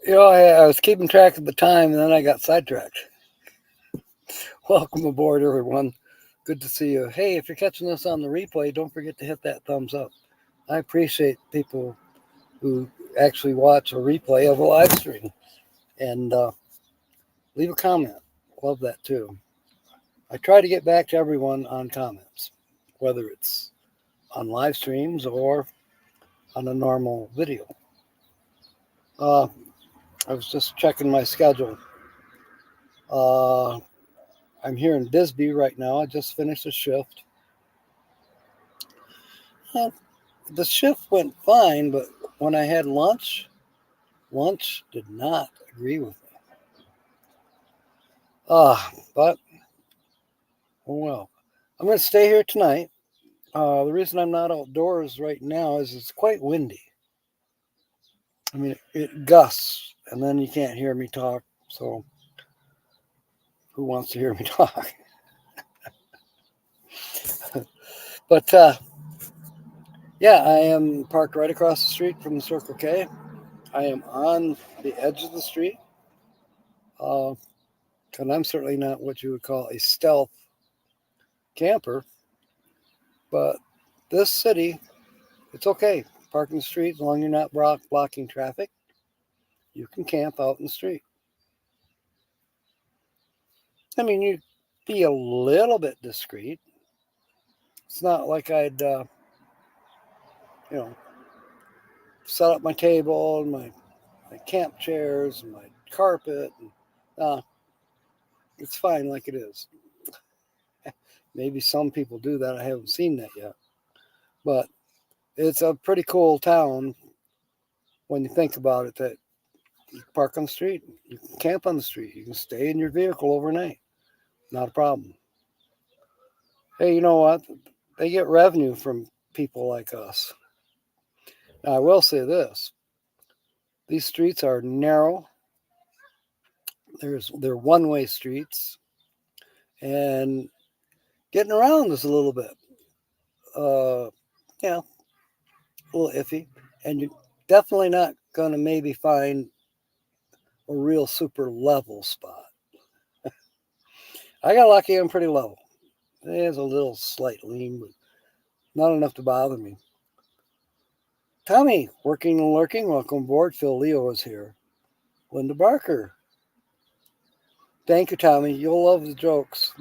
I was keeping track of the time and then I got sidetracked. Welcome aboard, everyone. Good to see you. Hey, if you're catching this on the replay, don't forget to hit that thumbs up. I appreciate people who actually watch a replay of a live stream and leave a comment. Love that too. I try to get back to everyone on comments, whether it's on live streams or on a normal video. Uh, I was just checking my schedule. Uh, I'm here in Bisbee right now. I just finished a shift. Well, the shift went fine, but when I had lunch did not agree with me. But oh well. I'm going to stay here tonight. The reason I'm not outdoors right now is it's quite windy. I mean, it gusts, and then you can't hear me talk. So, who wants to hear me talk? But yeah, I am parked right across the street from the Circle K. I am on the edge of the street. And I'm certainly not what you would call a stealth camper, but this city, it's okay. Park in the street as long as you're not blocking traffic. You can camp out in the street. I mean, you be a little bit discreet. It's not like I'd, you know, set up my table and my camp chairs and my carpet. And, it's fine like it is. Maybe some people do that. I haven't seen that yet. But it's a pretty cool town when you think about it, that you can park on the street, you can camp on the street, you can stay in your vehicle overnight. Not a problem. Hey, you know what? They get revenue from people like us. Now, I will say this: these streets are narrow. They're one-way streets, and getting around is a little bit, uh, yeah, a little iffy. And you're definitely not gonna maybe find a real super level spot. I got lucky; I'm pretty level. There's a little slight lean, but not enough to bother me. Tommy, working and lurking, welcome aboard. Phil Leo is here. Linda Barker. Thank you, Tommy. You'll love the jokes.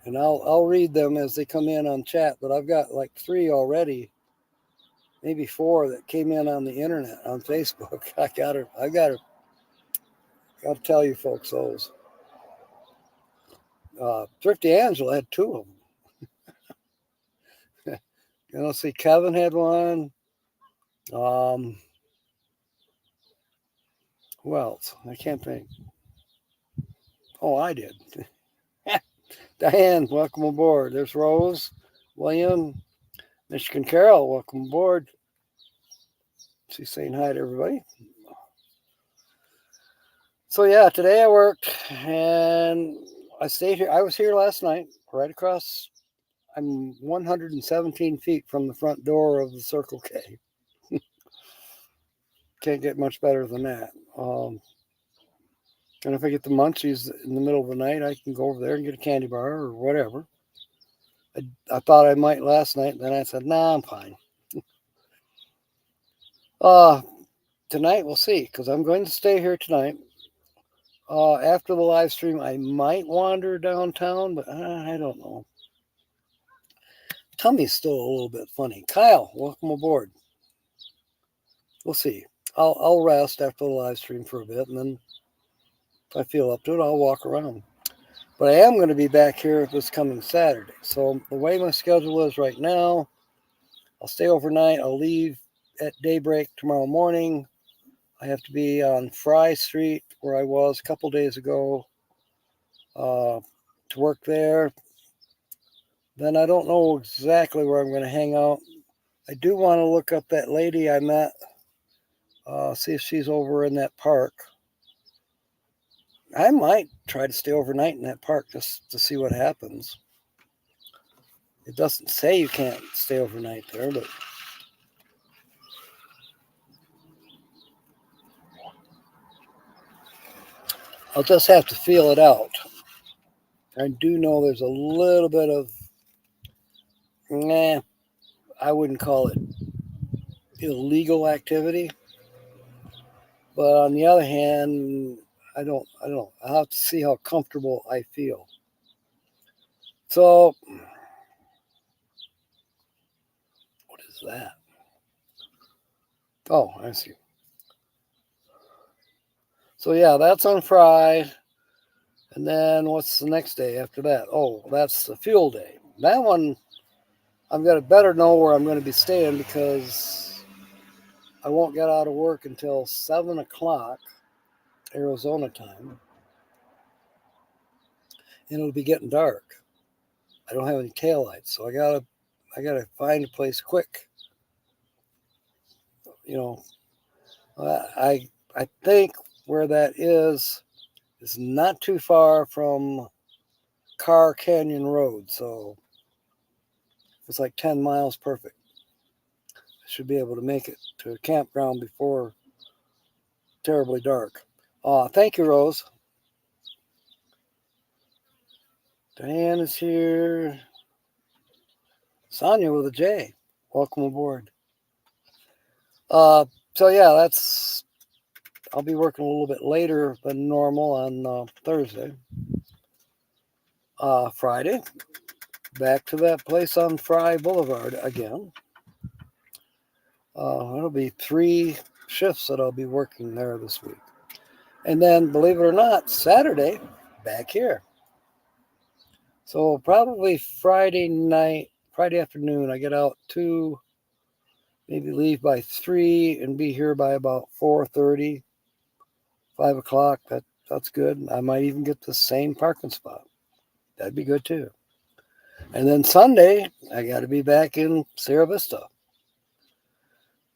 And I'll read them as they come in on chat, but I've got like 3 already, maybe 4 that came in on the internet on Facebook. I gotta tell you folks those. Thrifty Angela had 2 of them. Let's see, Kevin had one. Who else? I can't think. Oh, I did. Diane, welcome aboard. There's Rose, William, Michigan Carol, welcome aboard. She's saying hi to everybody. So yeah, today I worked and I stayed here. I was here last night, right across. I'm 117 feet from the front door of the Circle K. Can't get much better than that. And if I get the munchies in the middle of the night, I can go over there and get a candy bar or whatever. I thought I might last night, then I said, nah, I'm fine. Uh, Tonight we'll see, because I'm going to stay here tonight. After the live stream, I might wander downtown, but I don't know. Tummy's still a little bit funny. Kyle, welcome aboard. We'll see. I'll rest after the live stream for a bit, and then if I feel up to it, I'll walk around. But I am going to be back here this coming Saturday. So the way my schedule is right now, I'll stay overnight. I'll leave at daybreak tomorrow morning. I have to be on Fry Street, where I was a couple days ago, to work there. Then I don't know exactly where I'm going to hang out. I do want to look up that lady I met, see if she's over in that park. I might try to stay overnight in that park just to see what happens. It doesn't say you can't stay overnight there, but I'll just have to feel it out. I do know there's a little bit of, nah, I wouldn't call it illegal activity, but on the other hand, I don't know. I'll have to see how comfortable I feel. So, what is that? Oh, I see. So yeah, that's on Friday. And then what's the next day after that? Oh, that's the fuel day. That one, I'm going to better know where I'm going to be staying because I won't get out of work until 7 o'clock Arizona time. And it'll be getting dark. I don't have any taillights, so I gotta find a place quick. You know, I think where that is not too far from Car Canyon Road, so it's like 10 miles perfect. I should be able to make it to a campground before terribly dark. Thank you, Rose. Diane is here. Sonia with a J. Welcome aboard. So yeah, I'll be working a little bit later than normal on Thursday. Friday, back to that place on Fry Boulevard again. It'll be 3 shifts that I'll be working there this week. And then, believe it or not, Saturday, back here. So probably Friday afternoon, I get out 2, maybe leave by 3 and be here by about 4:30, 5 o'clock. That's good. I might even get the same parking spot. That'd be good too. And then Sunday, I got to be back in Sierra Vista.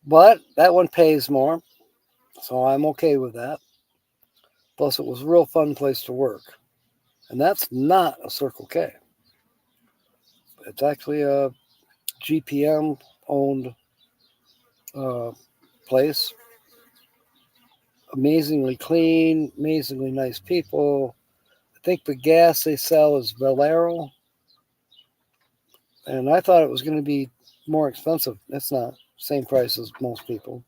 But that one pays more, so I'm okay with that. Plus, it was a real fun place to work. And that's not a Circle K. It's actually a GPM-owned place. Amazingly clean, amazingly nice people. I think the gas they sell is Valero. And I thought it was going to be more expensive. It's not. Same price as most people.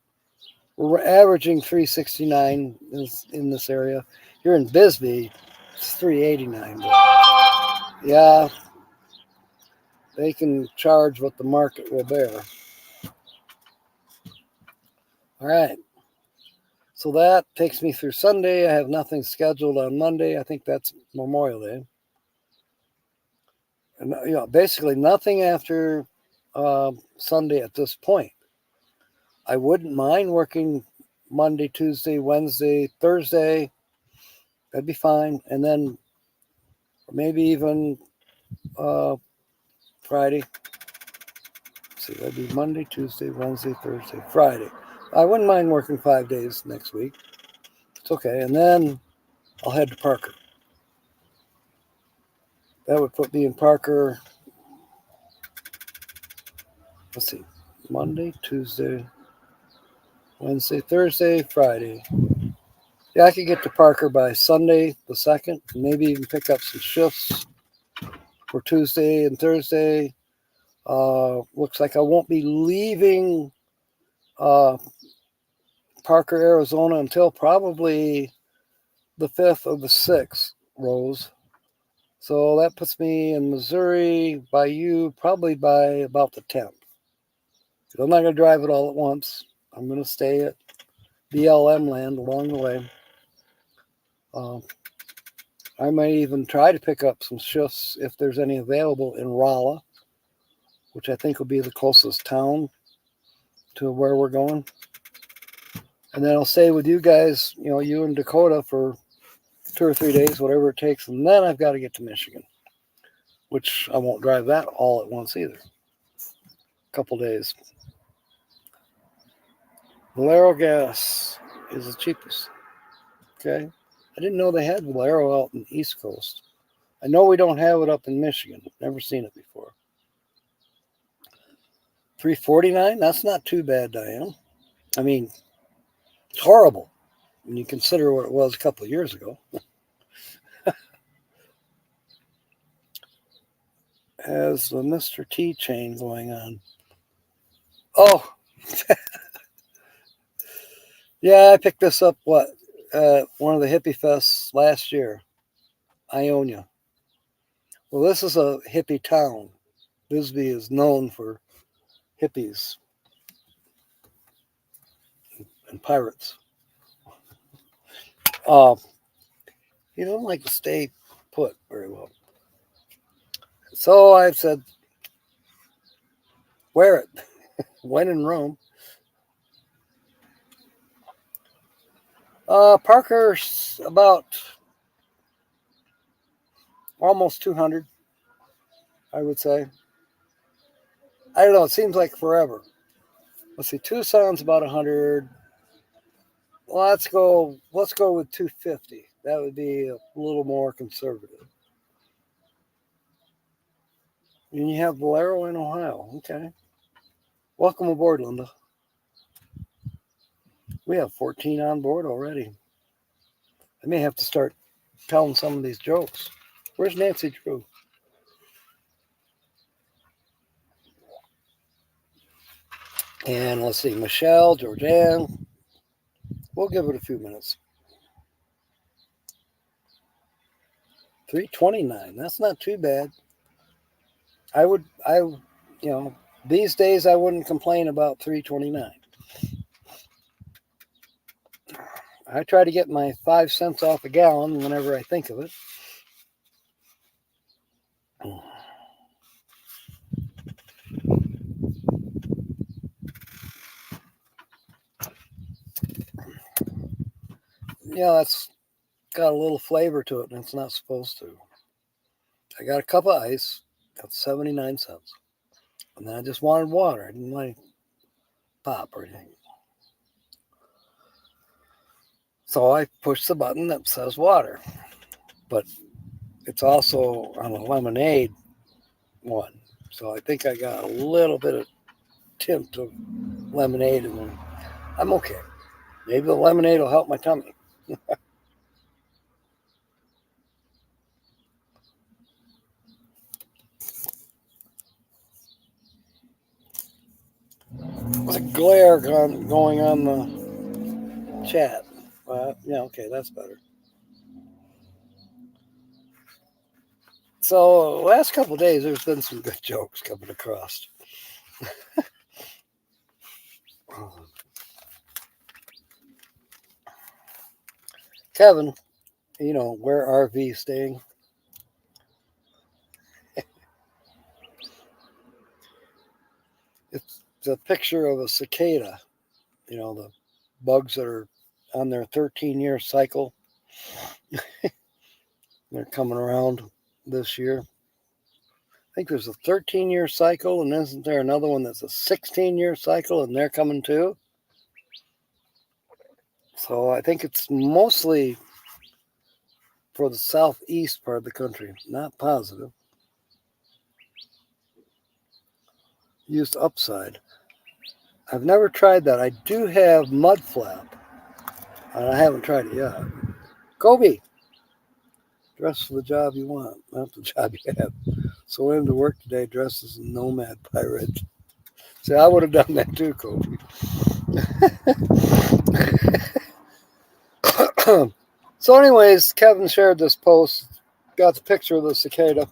We're averaging $3.69 in this area. Here in Bisbee, it's $3.89. Yeah, they can charge what the market will bear. All right. So that takes me through Sunday. I have nothing scheduled on Monday. I think that's Memorial Day. And basically nothing after Sunday at this point. I wouldn't mind working Monday, Tuesday, Wednesday, Thursday. That'd be fine. And then maybe even Friday. Let's see, that'd be Monday, Tuesday, Wednesday, Thursday, Friday. I wouldn't mind working 5 days next week. It's okay. And then I'll head to Parker. That would put me in Parker. Let's see. Monday, Tuesday, Wednesday, Thursday, Friday. Yeah, I could get to Parker by Sunday the 2nd. Maybe even pick up some shifts for Tuesday and Thursday. Looks like I won't be leaving Parker, Arizona until probably the 5th or the 6th, Rose. So that puts me in Missouri by you probably by about the 10th. I'm not going to drive it all at once. I'm going to stay at BLM land along the way. I might even try to pick up some shifts if there's any available in Rolla, which I think will be the closest town to where we're going. And then I'll stay with you guys, you and Dakota for 2 or 3 days, whatever it takes. And then I've got to get to Michigan, which I won't drive that all at once either. A couple days. Valero gas is the cheapest. Okay. I didn't know they had Valero out in the East Coast. I know we don't have it up in Michigan. Never seen it before. $3.49? That's not too bad, Diane. I mean, it's horrible when you consider what it was a couple of years ago. has the Mr. T chain going on. Oh, yeah, I picked this up, one of the hippie fests last year, Ionia. Well, this is a hippie town. Bisbee is known for hippies and pirates. You don't like to stay put very well. So I said, wear it. When in Rome. Parker's about almost 200, I would say. I don't know. It seems like forever. Let's see. Tucson's about 100. Well, let's go with 250. That would be a little more conservative. And you have Valero in Ohio. Okay. Welcome aboard, Linda. We have 14 on board already. I may have to start telling some of these jokes. Where's Nancy Drew? And let's see, Michelle, Georgianne. We'll give it a few minutes. 329. That's not too bad. These days I wouldn't complain about 329. I try to get my 5 cents off a gallon whenever I think of it. Yeah, that's got a little flavor to it, and it's not supposed to. I got a cup of ice. That's 79 cents. And then I just wanted water. I didn't want pop or anything. So I pushed the button that says water. But it's also on a lemonade one. So I think I got a little bit of tint of lemonade in there. I'm okay. Maybe the lemonade will help my tummy. There's a glare going on the chat. Yeah, okay, that's better. So last couple of days, there's been some good jokes coming across. Kevin, where RV staying? It's a picture of a cicada. The bugs that are on their 13-year cycle. They're coming around this year. I think there's a 13-year cycle, and isn't there another one that's a 16-year cycle, and they're coming too? So I think it's mostly for the southeast part of the country. Not positive. Used upside. I've never tried that. I do have mud flap. I haven't tried it yet. Kobe, dress for the job you want, not the job you have. So I went into work today dressed as a nomad pirate. See, I would have done that too, Kobe. So anyways, Kevin shared this post, got the picture of the cicada,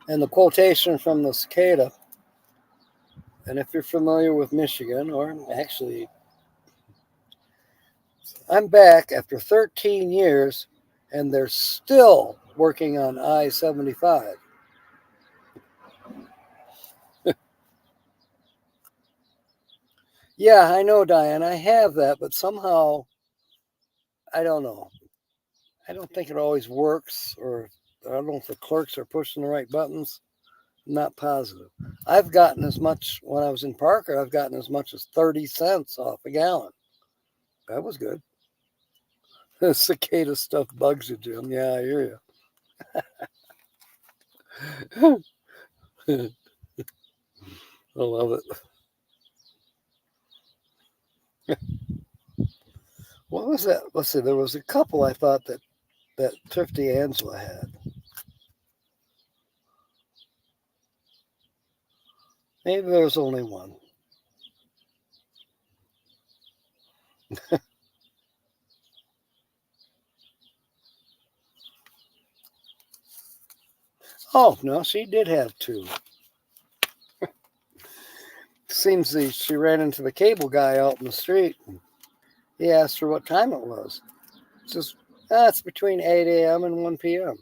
and the quotation from the cicada. And if you're familiar with Michigan, or actually, I'm back after 13 years, and they're still working on I-75. Yeah, I know, Diane. I have that, but somehow, I don't know. I don't think it always works, or I don't know if the clerks are pushing the right buttons. I'm not positive. I've gotten as much, when I was in Parker, I've gotten as much as 30 cents off a gallon. That was good. The cicada stuff bugs you, Jim. Yeah, I hear you. I love it. What was that? Let's see. There was a couple I thought that Thrifty Angela had. Maybe there's only one. Oh, no, she did have two. Seems she ran into the cable guy out in the street. He asked her what time it was. She says, it's between 8 a.m. and 1 p.m.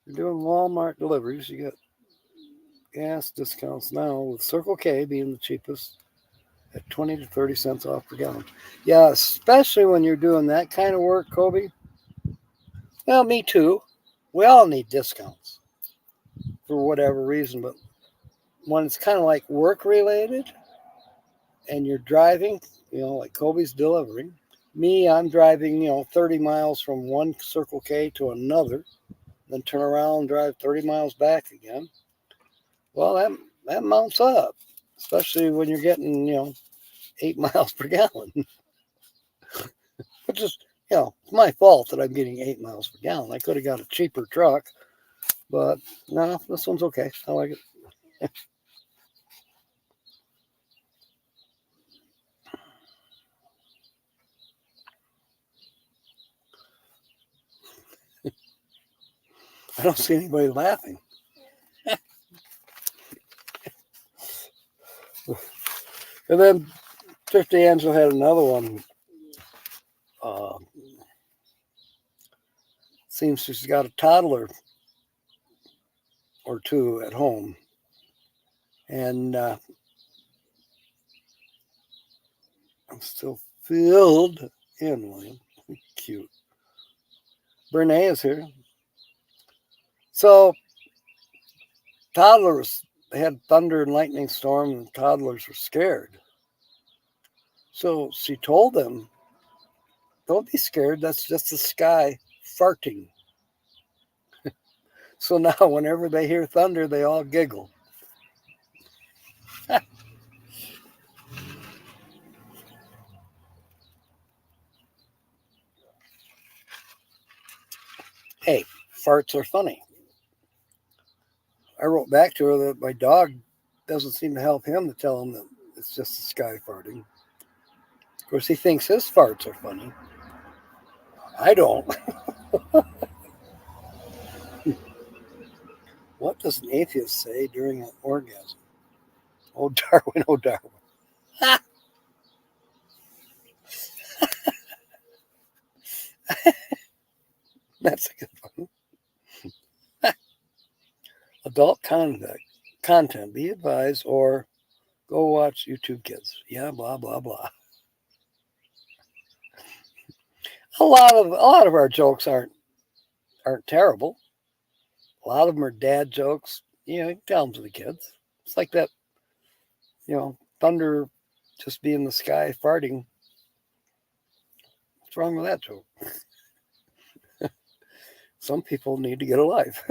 You're doing Walmart deliveries. You get gas discounts now with Circle K being the cheapest at 20 to 30 cents off per gallon. Yeah, especially when you're doing that kind of work, Kobe. Well, me too. We all need discounts for whatever reason, but when it's kind of like work related and you're driving, like Kobe's delivering. Me, I'm driving, 30 miles from one Circle K to another, then turn around and drive 30 miles back again. Well, that mounts up, especially when you're getting, 8 miles per gallon, which is, it's my fault that I'm getting 8 miles per gallon. I could have got a cheaper truck, but no, this one's okay. I like it. I don't see anybody laughing. And then 50 Angel had another one. Seems she's got a toddler or two at home. And I'm still filled in, William. Cute. Brene is here. So, toddlers had thunder and lightning storm, and toddlers were scared. So she told them, don't be scared. That's just the sky farting. So now, whenever they hear thunder, they all giggle. Hey, farts are funny. I wrote back to her that my dog doesn't seem to help him to tell him that it's just the sky farting. Of course, he thinks his farts are funny. I don't. What does an atheist say during an orgasm? Oh, Darwin, oh, Darwin. That's a good one. Adult content, be advised, or go watch YouTube Kids. Yeah, blah blah blah. A lot of our jokes aren't terrible. A lot of them are dad jokes. You can tell them to the kids. It's like that, thunder just be in the sky farting. What's wrong with that joke? Some people need to get a life.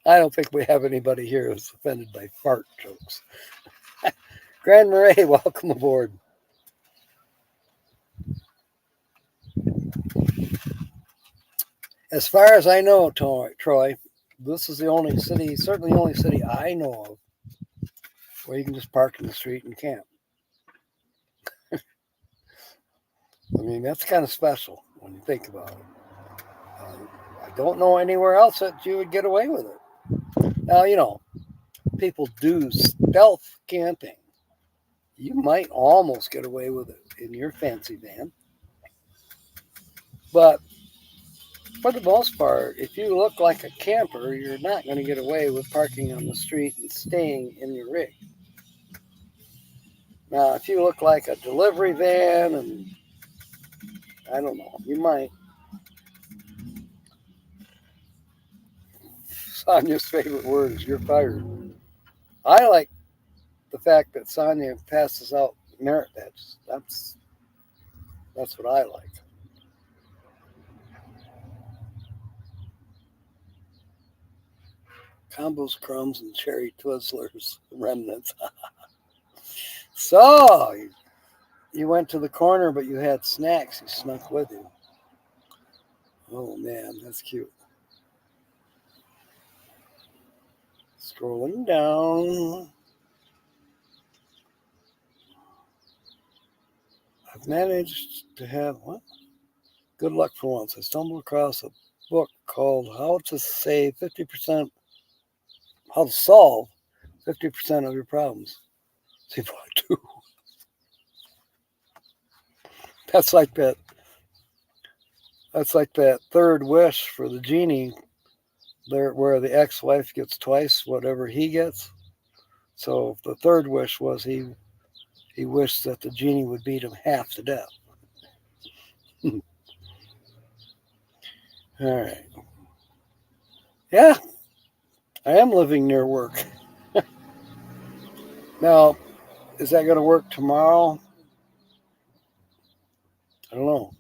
I don't think we have anybody here who's offended by fart jokes. Grand Marais, welcome aboard. As far as I know, Troy, this is the only city, certainly the only city I know of, where you can just park in the street and camp. I mean, that's kind of special when you think about it. I don't know anywhere else that you would get away with it. Now, people do stealth camping. You might almost get away with it in your fancy van. But for the most part, if you look like a camper, you're not going to get away with parking on the street and staying in your rig. Now, if you look like a delivery van, and I don't know, you might. Sonia's favorite word is "you're fired." I like the fact that Sonia passes out merit badges. That's what I like. Combos, crumbs, and cherry Twizzlers remnants. So you went to the corner, but you had snacks. You snuck with you. Oh man, that's cute. Scrolling down. I've managed to have what? Good luck for once. I stumbled across a book called How to Solve 50% of Your Problems. See if I do. That's like that. That's like that third wish for the genie, there where the ex-wife gets twice whatever he gets. So the third wish was he wished that the genie would beat him half to death. All right. Yeah, I am living near work. Now, is that going to work tomorrow? I don't know.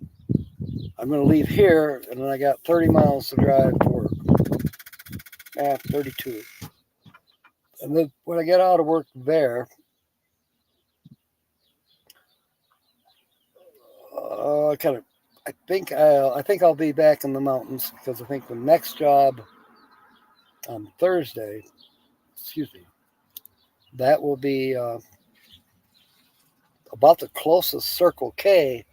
I'm going to leave here, and then I got 30 miles to drive to work. 32. And then when I get out of work there, I think I'll be back in the mountains because I think the next job on Thursday, that will be about the closest Circle K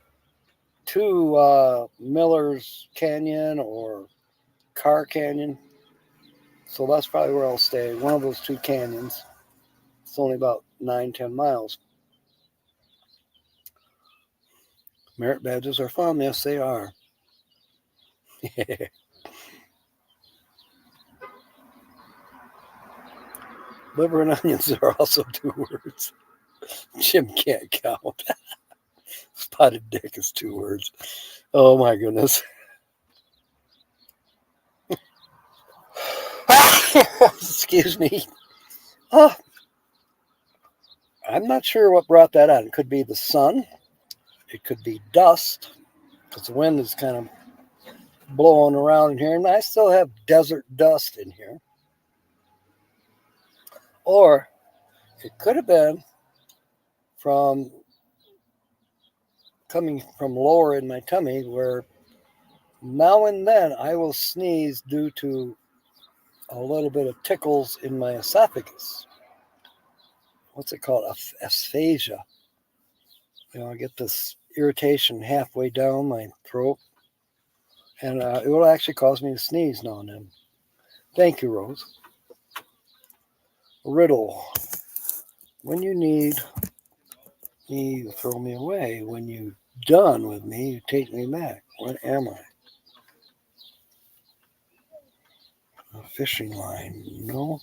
to Miller's Canyon or Carr Canyon. So that's probably where I'll stay. One of those two canyons. It's only about 9-10 miles. Merit badges are fun. Yes, they are. Liver and onions are also 2 words. Jim can't count. Spotted dick is 2 words. Oh my goodness. Excuse me. Oh, I'm not sure what brought that on. It could be the sun. It could be dust, because the wind is kind of blowing around in here, and I still have desert dust in here. Or it could have been from coming from lower in my tummy, where now and then I will sneeze due to a little bit of tickles in my esophagus. What's it called? Aphasia. I get this irritation halfway down my throat, and it will actually cause me to sneeze now and then. Thank you, Rose. Riddle. When you need me, you throw me away. When you're done with me, you take me back. What am I? A fishing line. No.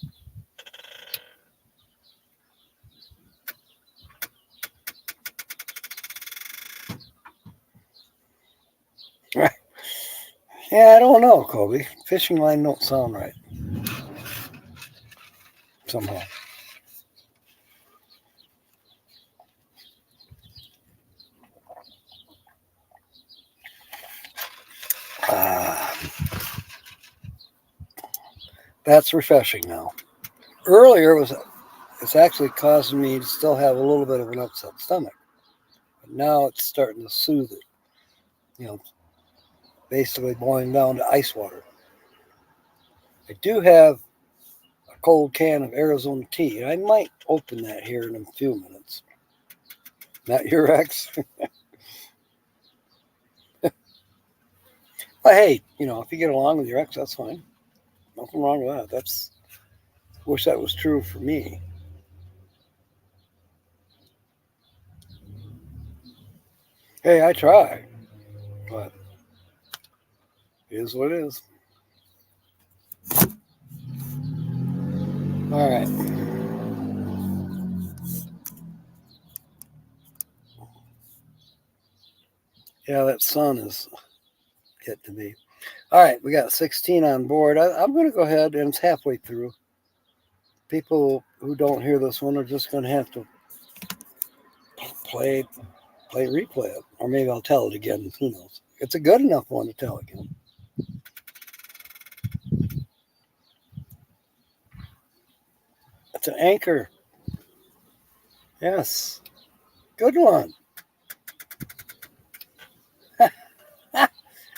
Yeah, I don't know, Kobe. Fishing line don't sound right. Somehow. That's refreshing now. Earlier, it's actually causing me to still have a little bit of an upset stomach. But now it's starting to soothe it. Basically boiling down to ice water. I do have a cold can of Arizona tea. I might open that here in a few minutes. Not your ex. But hey, if you get along with your ex, that's fine. Nothing wrong with that. Wish that was true for me. Hey, I try, but it is what it is. All right. Yeah, that sun is getting to me. All right, we got 16 on board. I'm going to go ahead, and it's halfway through. People who don't hear this one are just going to have to replay it, or maybe I'll tell it again. Who knows? It's a good enough one to tell again. It's an anchor. Yes, good one.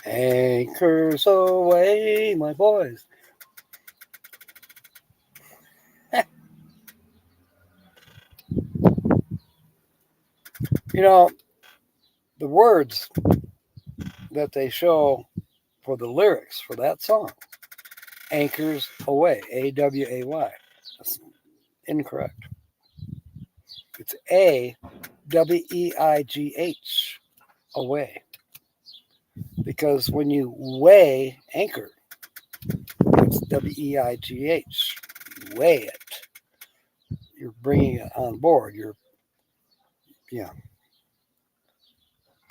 Anchors away, my boys. You know, the words that they show for the lyrics for that song, anchors away, AWAY. That's incorrect. It's AWEIGH, away. Because when you weigh anchor, it's WEIGH. You weigh it. You're bringing it on board. Yeah.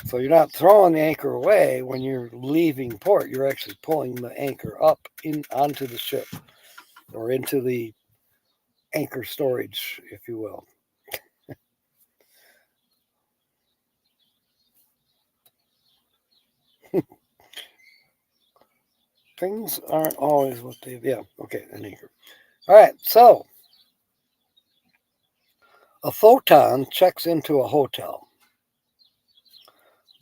So you're not throwing the anchor away when you're leaving port. You're actually pulling the anchor up onto the ship or into the anchor storage, if you will. Things aren't always what they. Yeah. Okay. An anchor. All right. So a photon checks into a hotel.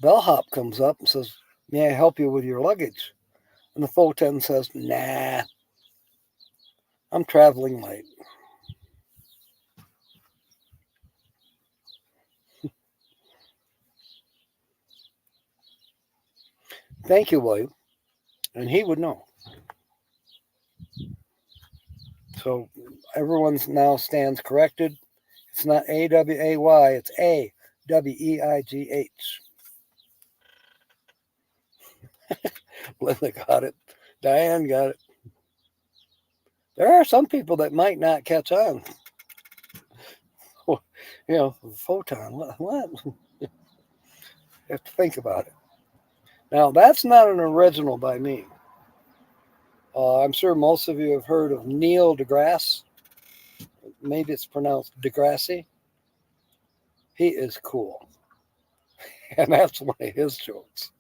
Bellhop comes up and says, "May I help you with your luggage?" And the photon says, "Nah, I'm traveling light." "Thank you, William." And he would know. So everyone's now stands corrected. It's not AWAY, it's AWEIGH. Linda got it. Diane got it. There are some people that might not catch on. Photon. What? You have to think about it. Now, that's not an original by me. I'm sure most of you have heard of Neil deGrasse. Maybe it's pronounced Degrassi. He is cool. And that's one of his jokes.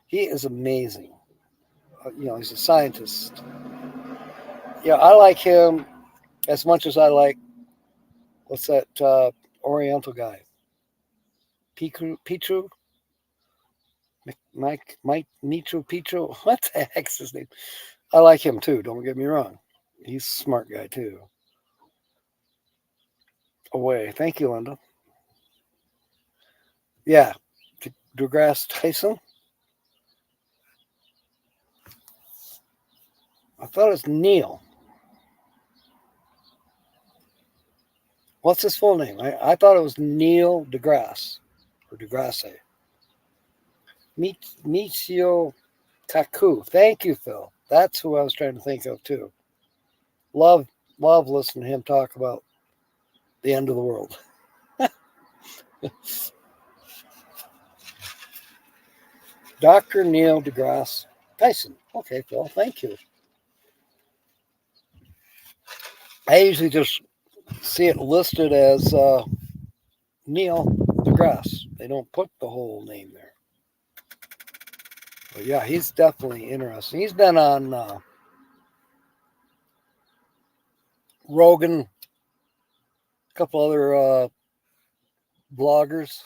He is amazing. He's a scientist. Yeah, I like him as much as I like, what's that Oriental guy? Pichu? Mike Michu Pichu? What the heck's his name? I like him too, don't get me wrong. He's a smart guy too. Away. Thank you, Linda. Yeah. DeGrasse Tyson? I thought it was Neil. What's his full name? I thought it was Neil deGrasse or deGrasse. Michio Kaku. Thank you, Phil. That's who I was trying to think of too. Love listening to him talk about the end of the world. Dr. Neil deGrasse Tyson. Okay, Phil, thank you. I usually just see it listed as Neil deGrasse. They don't put the whole name there. But yeah, he's definitely interesting. He's been on Rogan, a couple other bloggers.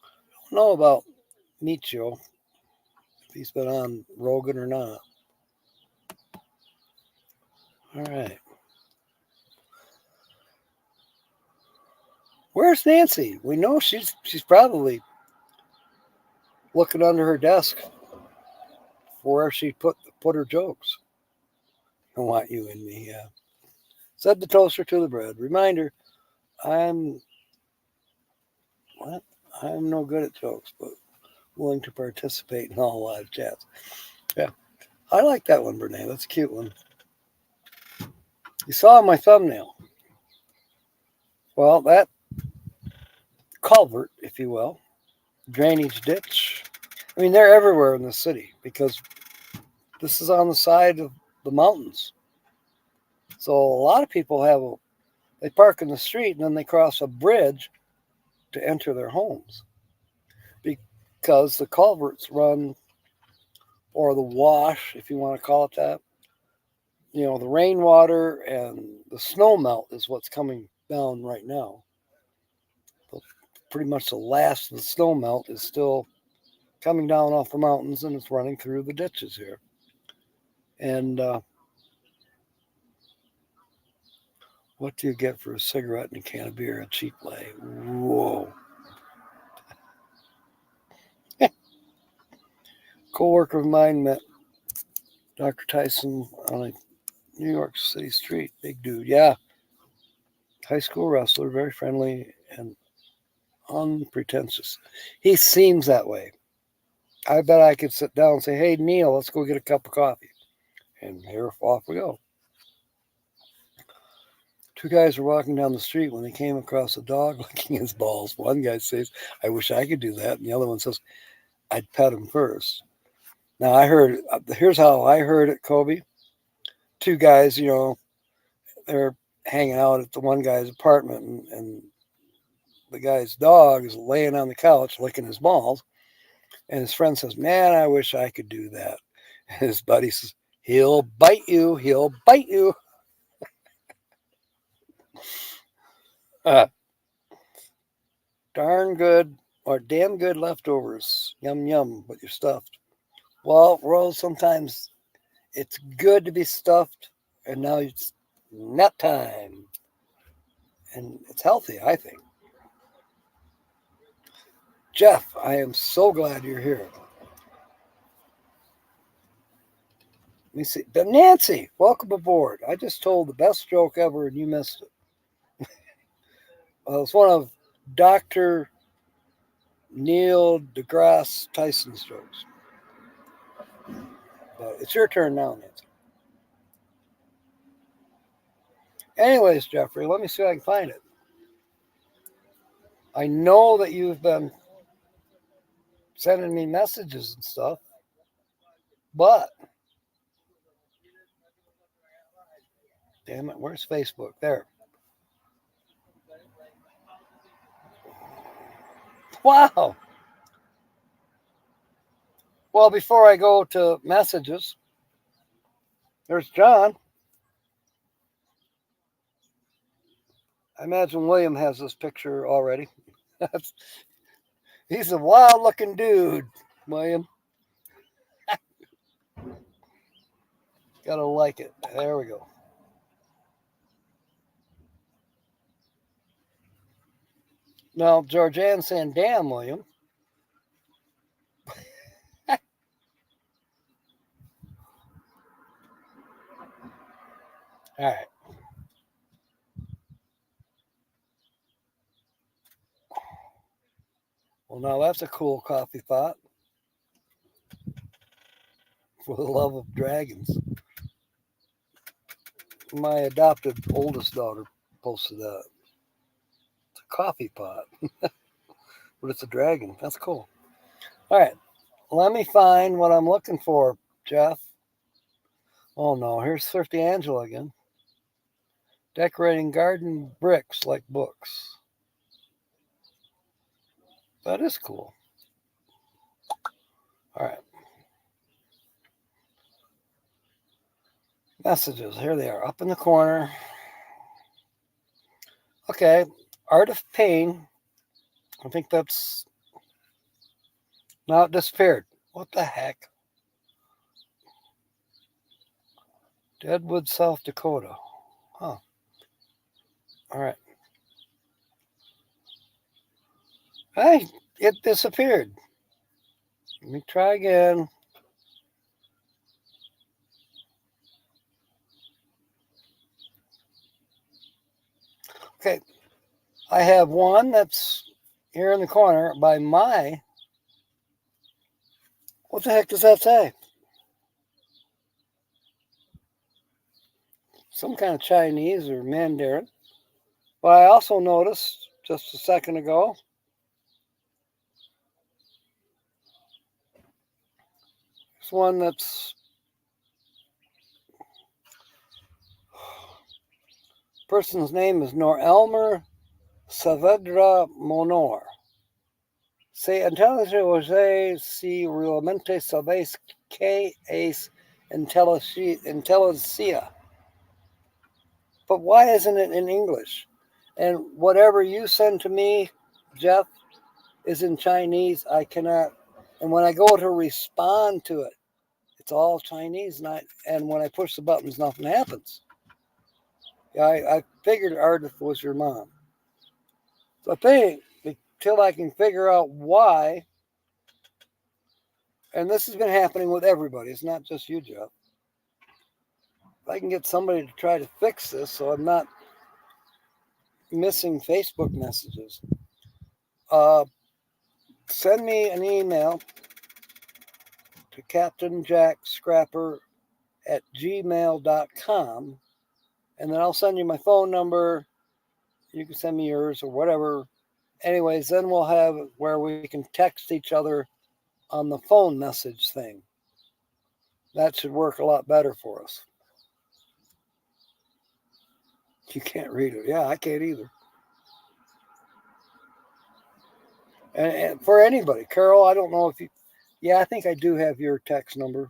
I don't know about Michio, if he's been on Rogan or not. All right. Where's Nancy? We know she's probably looking under her desk for where she put her jokes. I want you and me, yeah. Said the toaster to the bread. Reminder, I'm no good at jokes, but willing to participate in all live chats. Yeah. I like that one, Brene. That's a cute one. You saw my thumbnail. Well, that culvert, if you will, drainage ditch. I mean, they're everywhere in the city because this is on the side of the mountains. So a lot of people they park in the street and then they cross a bridge to enter their homes because the culverts run, or the wash, if you want to call it that. The rainwater and the snow melt is what's coming down right now. Pretty much the last of the snow melt is still coming down off the mountains and it's running through the ditches here. And What do you get for a cigarette and a can of beer at cheap lay? Whoa. Co-worker of mine met Dr. Tyson on a New York City street. Big dude. Yeah. High school wrestler, very friendly and unpretentious. He seems that way. I bet I could sit down and say, hey, Neil, let's go get a cup of coffee. And here off we go. Two guys were walking down the street when they came across a dog licking his balls. One guy says, I wish I could do that. And the other one says, I'd pet him first. Now, here's how I heard it, Kobe. Two guys, they're hanging out at the one guy's apartment, and the guy's dog is laying on the couch licking his balls. And his friend says, man, I wish I could do that. And his buddy says, he'll bite you. He'll bite you. Darn good or damn good leftovers. Yum, yum, but you're stuffed. Well, Rose, sometimes it's good to be stuffed, and now it's nap time. And it's healthy, I think. Jeff, I am so glad you're here. Let me see. Nancy, welcome aboard. I just told the best joke ever, and you missed it. Well, it's one of Dr. Neil deGrasse Tyson's jokes. But it's your turn now, Nancy. Anyways, Jeffrey, let me see if I can find it. I know that you've been sending me messages and stuff, but damn it, where's Facebook? There. Wow. Well, before I go to messages, there's John. I imagine William has this picture already. He's a wild-looking dude, William. Gotta like it. There we go. Now, Georgianne's saying, damn, William. All right. Well, now that's a cool coffee pot. For the love of dragons. My adopted oldest daughter posted that. It's a coffee pot. But it's a dragon. That's cool. All right. Let me find what I'm looking for, Jeff. Oh, no. Here's Thrifty Angela again. Decorating garden bricks like books. That is cool. All right. Messages. Here they are. Up in the corner. Okay. Art of Pain. I think that's... Now it disappeared. What the heck? Deadwood, South Dakota. Huh. All right. Hey, it disappeared. Let me try again. Okay. I have one that's here in the corner by my... What the heck does that say? Some kind of Chinese or Mandarin. But I also noticed just a second ago there's one that's person's name is Nor Elmer Saavedra Monor. Se intelligente si realmente sabes que es inteligencia. But why isn't it in English? And whatever you send to me, Jeff, is in Chinese. I cannot. And when I go to respond to it, it's all Chinese. And when I push the buttons, nothing happens. Yeah, I figured Ardith was your mom. So I think until I can figure out why, and this has been happening with everybody, it's not just you, Jeff. If I can get somebody to try to fix this so I'm not missing Facebook messages, send me an email to captainjackscrapper@gmail.com, and then I'll send you my phone number. You can send me yours or whatever. Anyways, then we'll have where we can text each other on the phone message thing. That should work a lot better for us. You can't read it. Yeah, I can't either. And for anybody, Carol, I don't know if you. Yeah, I think I do have your text number.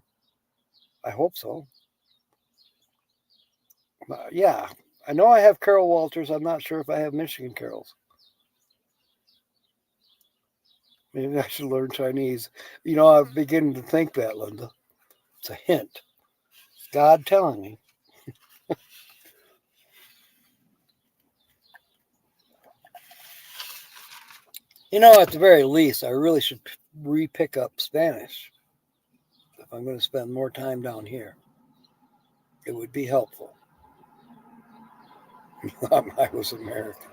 I hope so. Yeah, I know I have Carol Walters. I'm not sure if I have Michigan Carols. Maybe I should learn Chinese. You know, I'm beginning to think that, Linda. It's a hint. It's God telling me. You know, at the very least, I really should re-pick up Spanish if I'm going to spend more time down here. It would be helpful. I was American.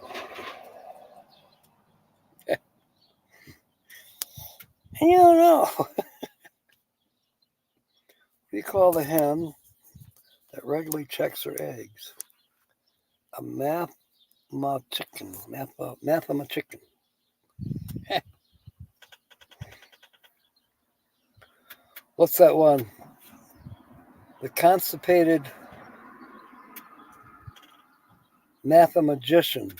You don't know. What do you call the hen that regularly checks her eggs? A chicken. Chicken. What's that one? The constipated mathematician.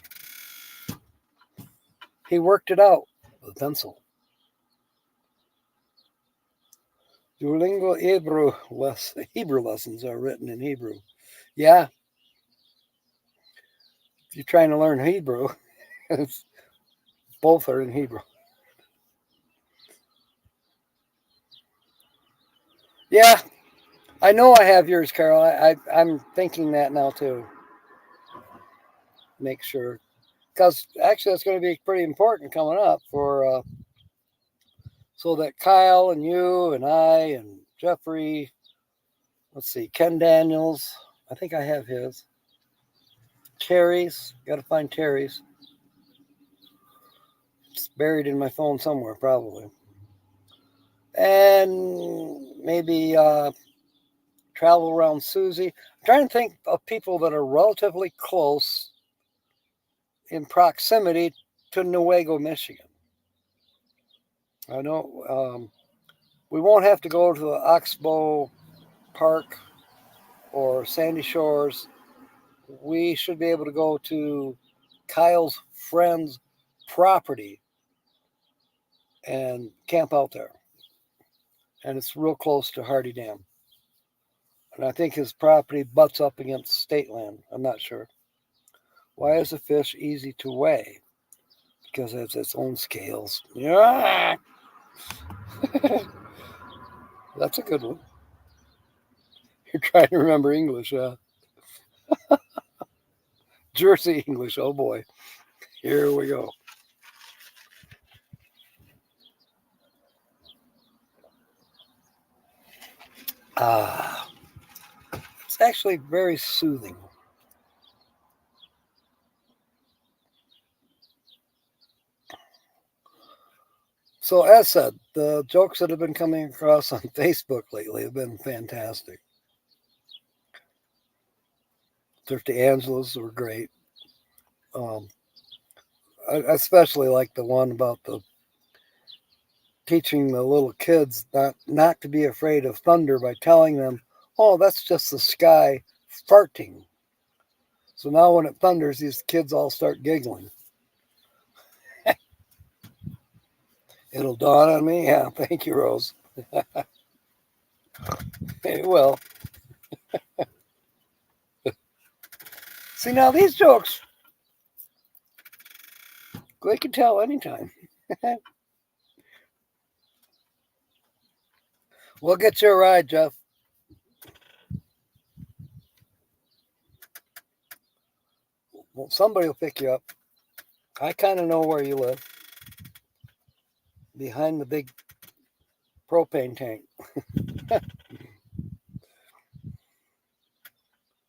He worked it out with a pencil. Duolingo Hebrew lessons are written in Hebrew. Yeah, if you're trying to learn Hebrew, both are in Hebrew. Yeah, I know I have yours, Carol. I'm thinking that now too. Make sure, because actually that's going to be pretty important coming up for so that Kyle and you and I and Jeffrey, let's see, Ken Daniels, I think I have his. Terry's, got to find Terry's. It's buried in my phone somewhere, probably. And maybe travel around Susie. I'm trying to think of people that are relatively close in proximity to Newaygo, Michigan. I know we won't have to go to the Oxbow Park or Sandy Shores. We should be able to go to Kyle's friend's property and camp out there. And it's real close to Hardy Dam. And I think his property butts up against state land. I'm not sure. Why is a fish easy to weigh? Because it has its own scales. Yeah. That's a good one. You're trying to remember English, Jersey English. Oh boy. Here we go. Ah, it's actually very soothing. So, as said, the jokes that have been coming across on Facebook lately have been fantastic. Thrifty Angela's were great. Um, I especially like the one about the teaching the little kids not to be afraid of thunder by telling them, "Oh, that's just the sky farting." So now when it thunders, these kids all start giggling. It'll dawn on me. Yeah, thank you, Rose. It will. See, now these jokes, they can tell anytime. We'll get you a ride, Jeff. Well, somebody will pick you up. I kind of know where you live. Behind the big propane tank.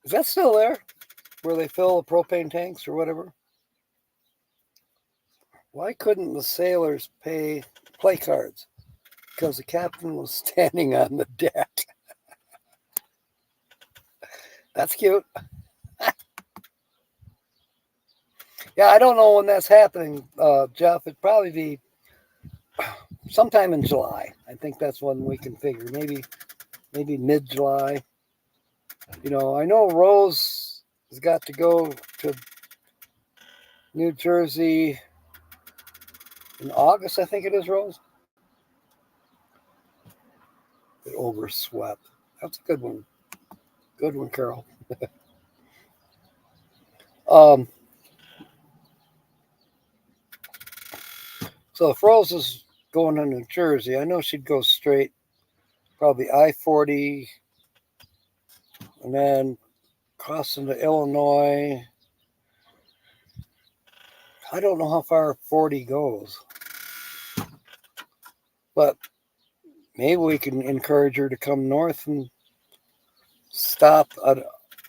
Is that still there? Where they fill the propane tanks or whatever? Why couldn't the sailors play cards? Because the captain was standing on the deck. That's cute. Yeah, I don't know when that's happening, Jeff. It'd probably be sometime in July. I think that's when we can figure. Maybe mid-July. I know Rose has got to go to New Jersey in August, I think it is, Rose. It overswept. That's a good one. Good one, Carol. So if Rose is going to New Jersey, I know she'd go straight, probably I-40, and then cross into Illinois. I don't know how far 40 goes, but maybe we can encourage her to come north and stop at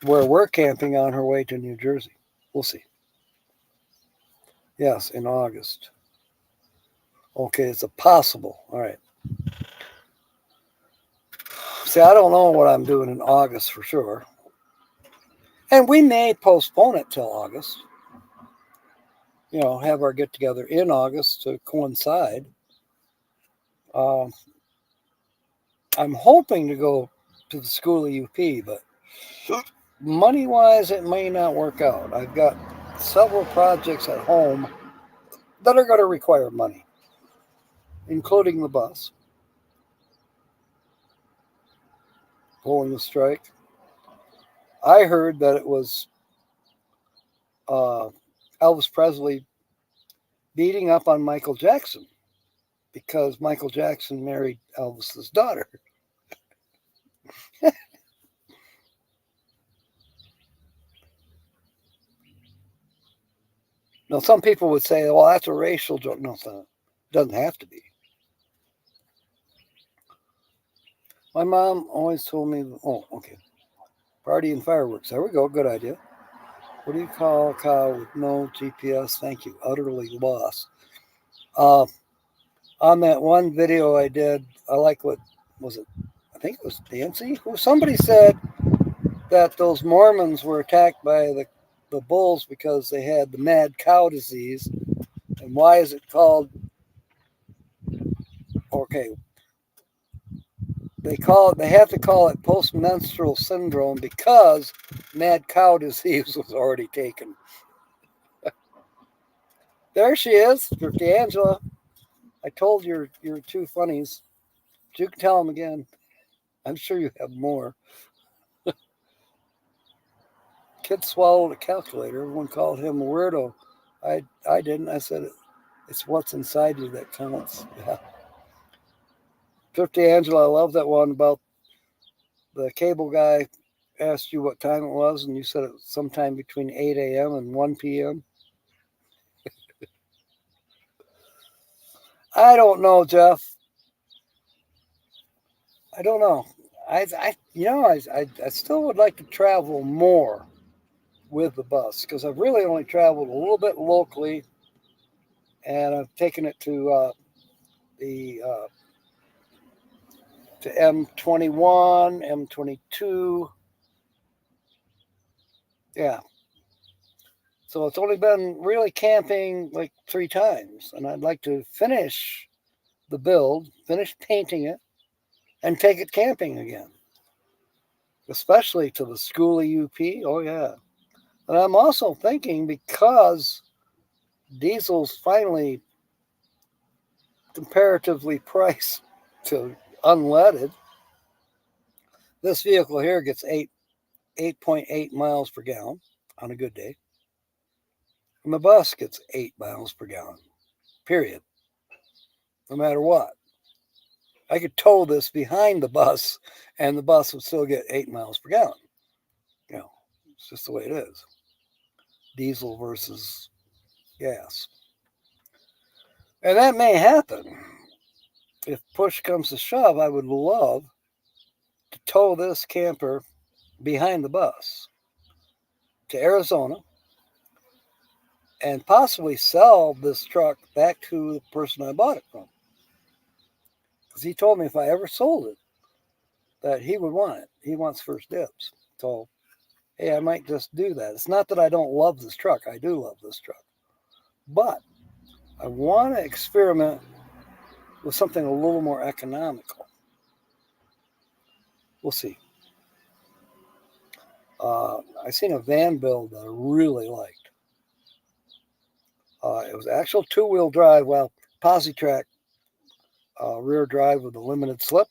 where we're camping on her way to New Jersey. We'll see. Yes, in August. Okay, it's a possible. All right. See, I don't know what I'm doing in August for sure. And we may postpone it till August. Have our get together in August to coincide. I'm hoping to go to the school of UP, but money-wise, it may not work out. I've got several projects at home that are going to require money, including the bus. Pulling the strike. I heard that it was Elvis Presley beating up on Michael Jackson because Michael Jackson married Elvis's daughter. Now, some people would say, well, that's a racial joke. No, it's not. It doesn't have to be. My mom always told me, oh, okay. Party and fireworks. There we go. Good idea. What do you call a cow with no GPS? Thank you. Utterly lost. On that one video I did, I like what was it? I think it was Nancy. Somebody said that those Mormons were attacked by the bulls because they had the mad cow disease. And why is it called? Okay. They have to call it postmenstrual syndrome because mad cow disease was already taken. There she is, Thrifty Angela. I told you you're two funnies. But you can tell them again. I'm sure you have more. Kid swallowed a calculator. Everyone called him a weirdo. I didn't. I said it's what's inside you that counts. Yeah. Thrifty Angela, I love that one about the cable guy asked you what time it was, and you said it was sometime between 8 a.m. and 1 p.m. I don't know, Jeff. I don't know. I still would like to travel more with the bus because I've really only traveled a little bit locally, and I've taken it to M21, M22. Yeah. So it's only been really camping like 3 times, and I'd like to finish the build, finish painting it, and take it camping again, especially to the school of UP. Oh, yeah. And I'm also thinking because diesel's finally comparatively priced to unleaded, this vehicle here gets 8.8 miles per gallon on a good day. And the bus gets 8 miles per gallon, period. No matter what. I could tow this behind the bus and the bus would still get 8 miles per gallon. It's just the way it is. diesel versus gas. And that may happen. If push comes to shove, I would love to tow this camper behind the bus to Arizona and possibly sell this truck back to the person I bought it from. Because he told me if I ever sold it, that he would want it. He wants first dibs. So, hey, I might just do that. It's not that I don't love this truck. I do love this truck. But I want to experiment with something a little more economical. We'll see. I seen a van build that I really liked. It was actual two-wheel drive, Positrack rear drive with a limited slip.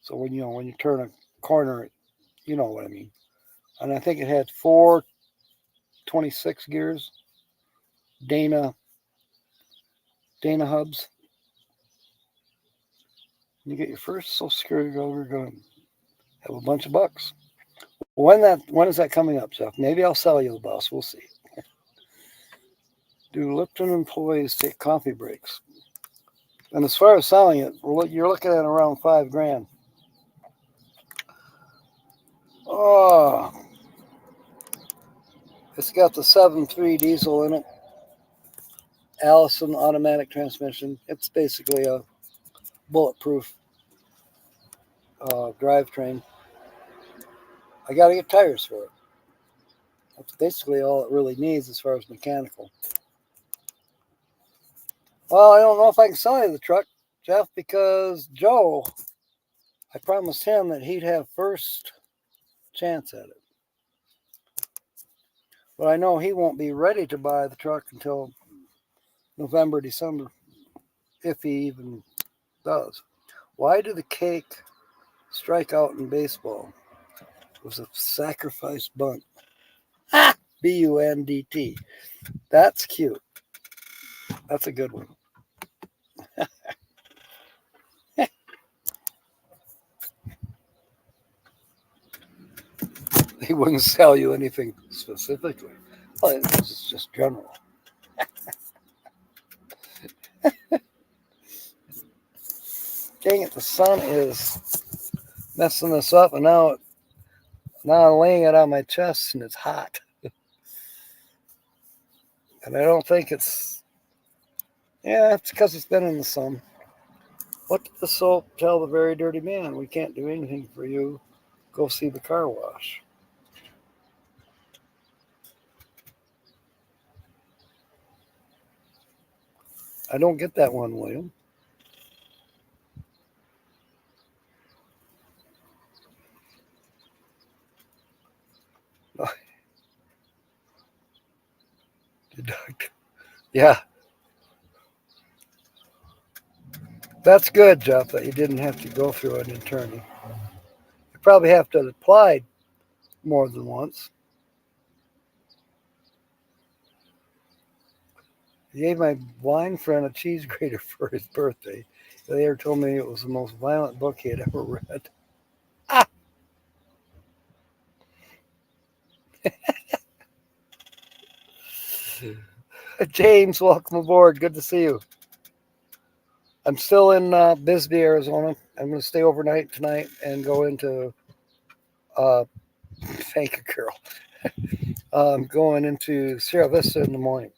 So when you turn a corner, you know what I mean. And I think it had 426 gears, Dana hubs. You get your first Social Security number, you're going to have a bunch of bucks. When is that coming up, Jeff? Maybe I'll sell you the bus. We'll see. Do Lipton employees take coffee breaks? And as far as selling it, you're looking at around $5,000. Oh, it's got the 7.3 diesel in it. Allison automatic transmission. It's basically a bulletproof drivetrain. I got to get tires for it. That's basically all it really needs as far as mechanical. Well, I don't know if I can sell you the truck, Jeff, because Joe, I promised him that he'd have first chance at it. But I know he won't be ready to buy the truck until November, December, if he even does. Why do the cake strike out in baseball? It was a sacrifice bunt. Ah! B-U-N-D-T. That's cute. That's a good one. He wouldn't sell you anything specifically. Well, it's just general. Dang it, the sun is messing this up, and now I'm laying it on my chest, and it's hot. And I don't think it's because it's been in the sun. What did the soap tell the very dirty man? We can't do anything for you. Go see the car wash. I don't get that one, William. Deduct. Yeah. That's good, Jeff, that you didn't have to go through an attorney. You probably have to apply more than once. He gave my blind friend a cheese grater for his birthday. They later told me it was the most violent book he had ever read. Ah! James, welcome aboard. Good to see you. I'm still in Bisbee, Arizona. I'm going to stay overnight tonight and go into thank you, Carol. I'm going into Sierra Vista in the morning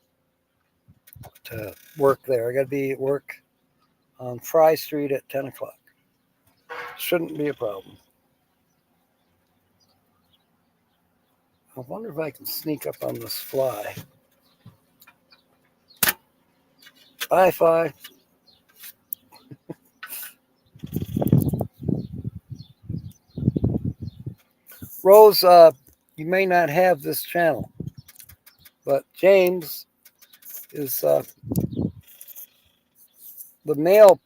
to work there. I got to be at work on Fry Street at 10 o'clock. Shouldn't be a problem. I wonder if I can sneak up on this fly. Bye, Fi. Rose, you may not have this channel, but James is the male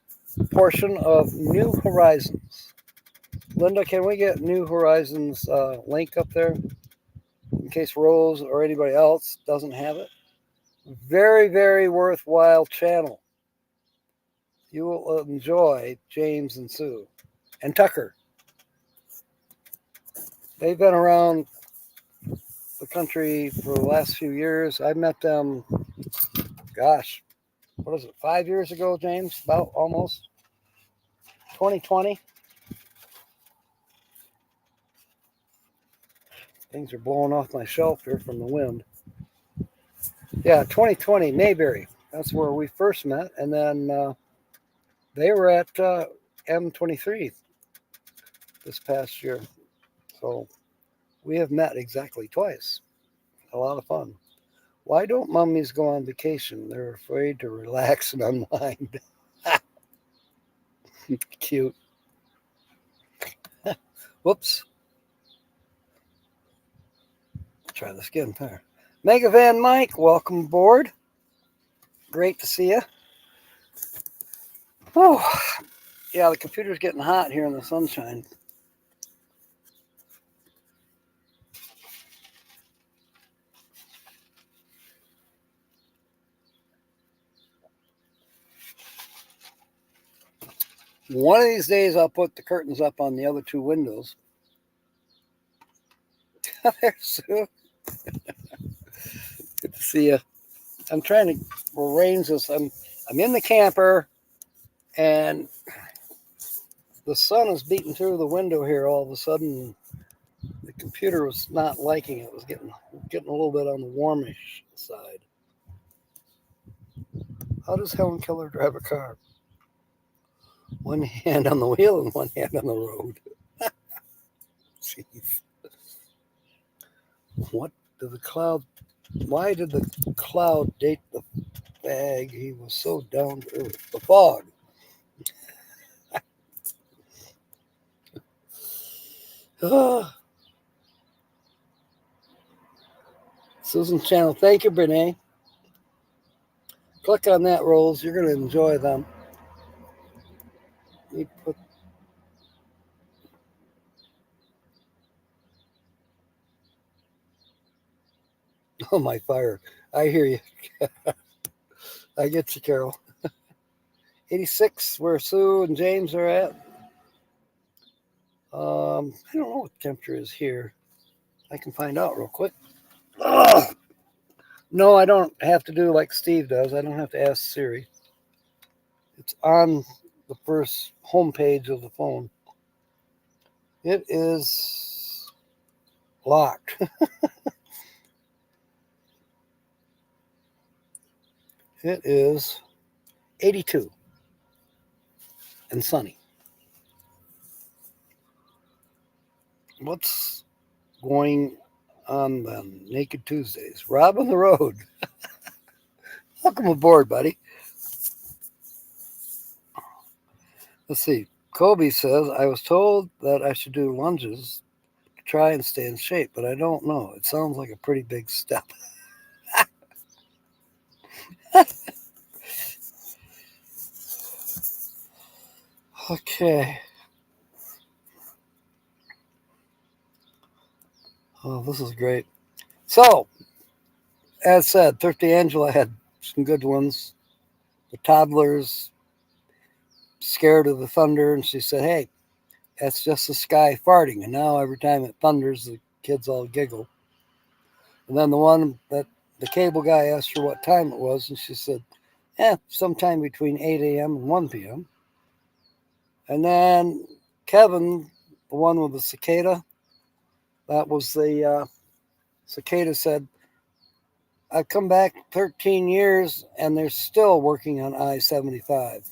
portion of New Horizons. Linda, can we get New Horizons link up there in case Rose or anybody else doesn't have it? Very, very worthwhile channel. You will enjoy James and Sue and Tucker. They've been around the country for the last few years. I met them, gosh, what is it, 5 years ago, James? About almost 2020. Things are blowing off my shelf here from the wind. Yeah, 2020, Mayberry. That's where we first met. And then they were at M23 this past year. So we have met exactly twice. A lot of fun. Why don't mummies go on vacation? They're afraid to relax and unwind. Cute. Whoops. Try this again. There. Mega Van Mike, welcome aboard. Great to see you. Oh, yeah, the computer's getting hot here in the sunshine. One of these days, I'll put the curtains up on the other two windows. There's Sue. Good to see you. I'm trying to arrange this. I'm in the camper, and the sun is beating through the window here all of a sudden. The computer was not liking it. It was getting a little bit on the warmish side. How does Helen Keller drive a car? One hand on the wheel and one hand on the road. Jeez. Why did the cloud date the bag? He was so down to earth. The fog. Susan's channel. Thank you, Brene. Click on that, Rolls. You're going to enjoy them. Oh, my fire. I hear you. I get you, Carol. 86, where Sue and James are at. I don't know what the temperature is here. I can find out real quick. Oh! No, I don't have to do like Steve does. I don't have to ask Siri. It's on the first homepage of the phone. It is locked. It is 82 and sunny. What's going on then? Naked Tuesdays. Rob on the road. Welcome aboard, buddy. Let's see. Kobe says, I was told that I should do lunges to try and stay in shape, but I don't know. It sounds like a pretty big step. Okay. Oh, this is great. So, as said, Thrifty Angela had some good ones. The toddlers scared of the thunder, and she said, hey, that's just the sky farting. And now every time it thunders, the kids all giggle. And then the one that the cable guy asked her what time it was, and she said, sometime between 8 a.m. and 1 p.m. And then Kevin, the one with the cicada, that was the cicada said, I've come back 13 years and they're still working on I-75.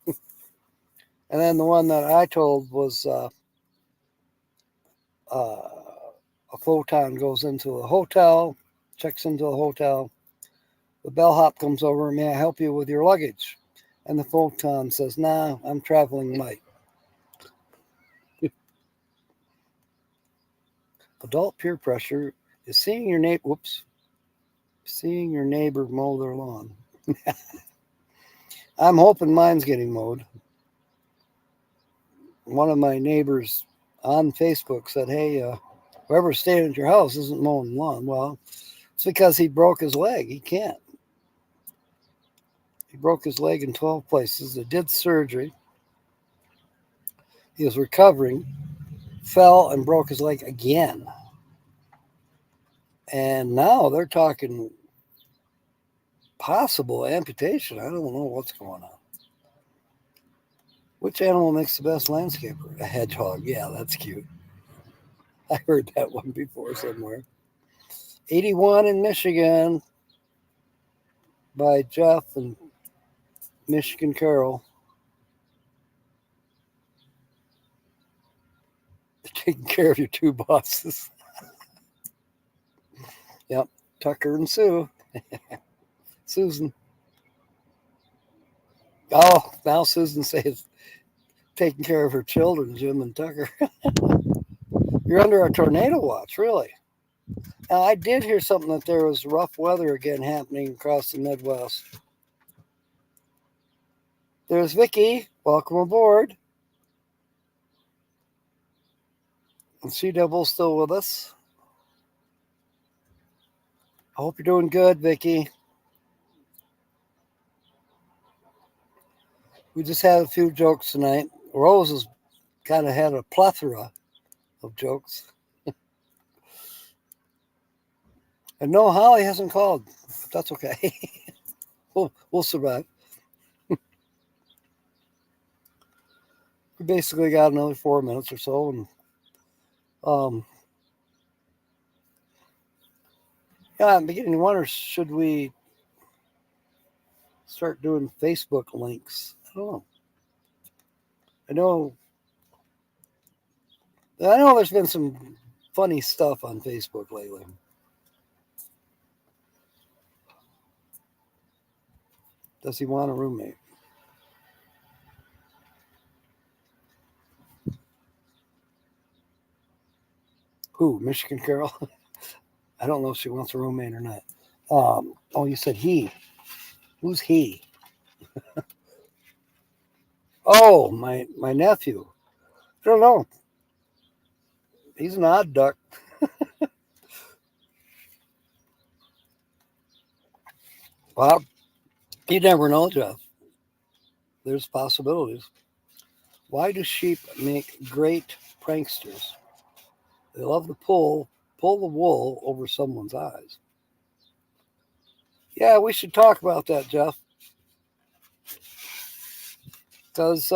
And then the one that I told was a photon goes into a hotel, checks into a hotel. The bellhop comes over, may I help you with your luggage? And the photon says, nah, I'm traveling light. Adult peer pressure is seeing your neighbor mow their lawn. I'm hoping mine's getting mowed. One of my neighbors on Facebook said, hey, whoever's staying at your house isn't mowing the lawn. Well, it's because he broke his leg. He can't. He broke his leg in 12 places. They did surgery. He was recovering, fell and broke his leg again. And now they're talking possible amputation. I don't know what's going on. Which animal makes the best landscaper? A hedgehog. Yeah, that's cute. I heard that one before somewhere. 81 in Michigan by Jeff and Michigan Carol. Taking care of your two bosses. Yep, Tucker and Sue. Susan. Oh, now Susan says taking care of her children, Jim and Tucker. You're under a tornado watch, really. Now, I did hear something that there was rough weather again happening across the Midwest. There's Vicky. Welcome aboard. And C-Double's still with us. I hope you're doing good, Vicky. We just had a few jokes tonight. Rose has kind of had a plethora of jokes. And no, Holly hasn't called. That's okay. We'll survive. We basically got another 4 minutes or so, and yeah, I'm beginning to wonder, should we start doing Facebook links? I don't know. I know there's been some funny stuff on Facebook lately. Does he want a roommate? Who? Michigan Carol? I don't know if she wants a roommate or not. Oh, you said he. Who's he? Oh, my nephew. I don't know. He's an odd duck. Well, you never know, Jeff. There's possibilities. Why do sheep make great pranksters? They love to pull the wool over someone's eyes. Yeah, we should talk about that, Jeff. Because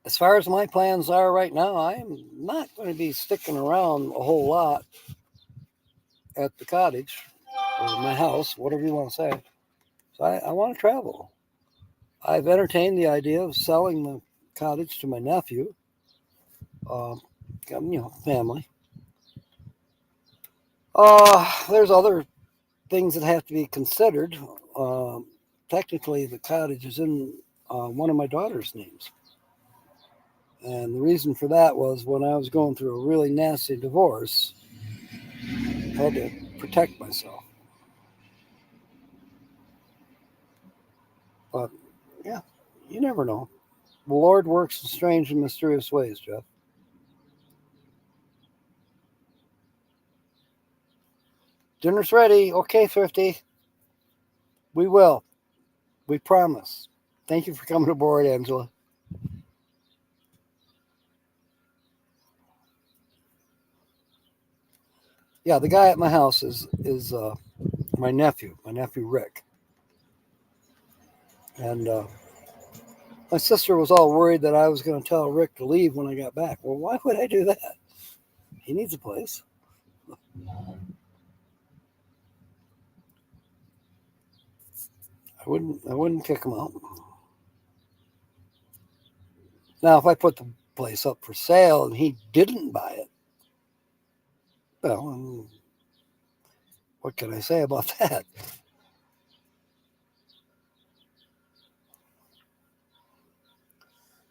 as far as my plans are right now, I'm not going to be sticking around a whole lot at the cottage or my house, whatever you want to say. So I want to travel. I've entertained the idea of selling the cottage to my nephew, family. There's other things that have to be considered. Technically, the cottage is in one of my daughter's names. And the reason for that was when I was going through a really nasty divorce, I had to protect myself. But, yeah, you never know. The Lord works in strange and mysterious ways, Jeff. Dinner's ready. Okay, Thrifty. We will. We promise. Thank you for coming aboard, Angela. Yeah, the guy at my house is my nephew Rick. And my sister was all worried that I was going to tell Rick to leave when I got back. Well, why would I do that? He needs a place. I wouldn't kick him out. Now, if I put the place up for sale and he didn't buy it, well, what can I say about that?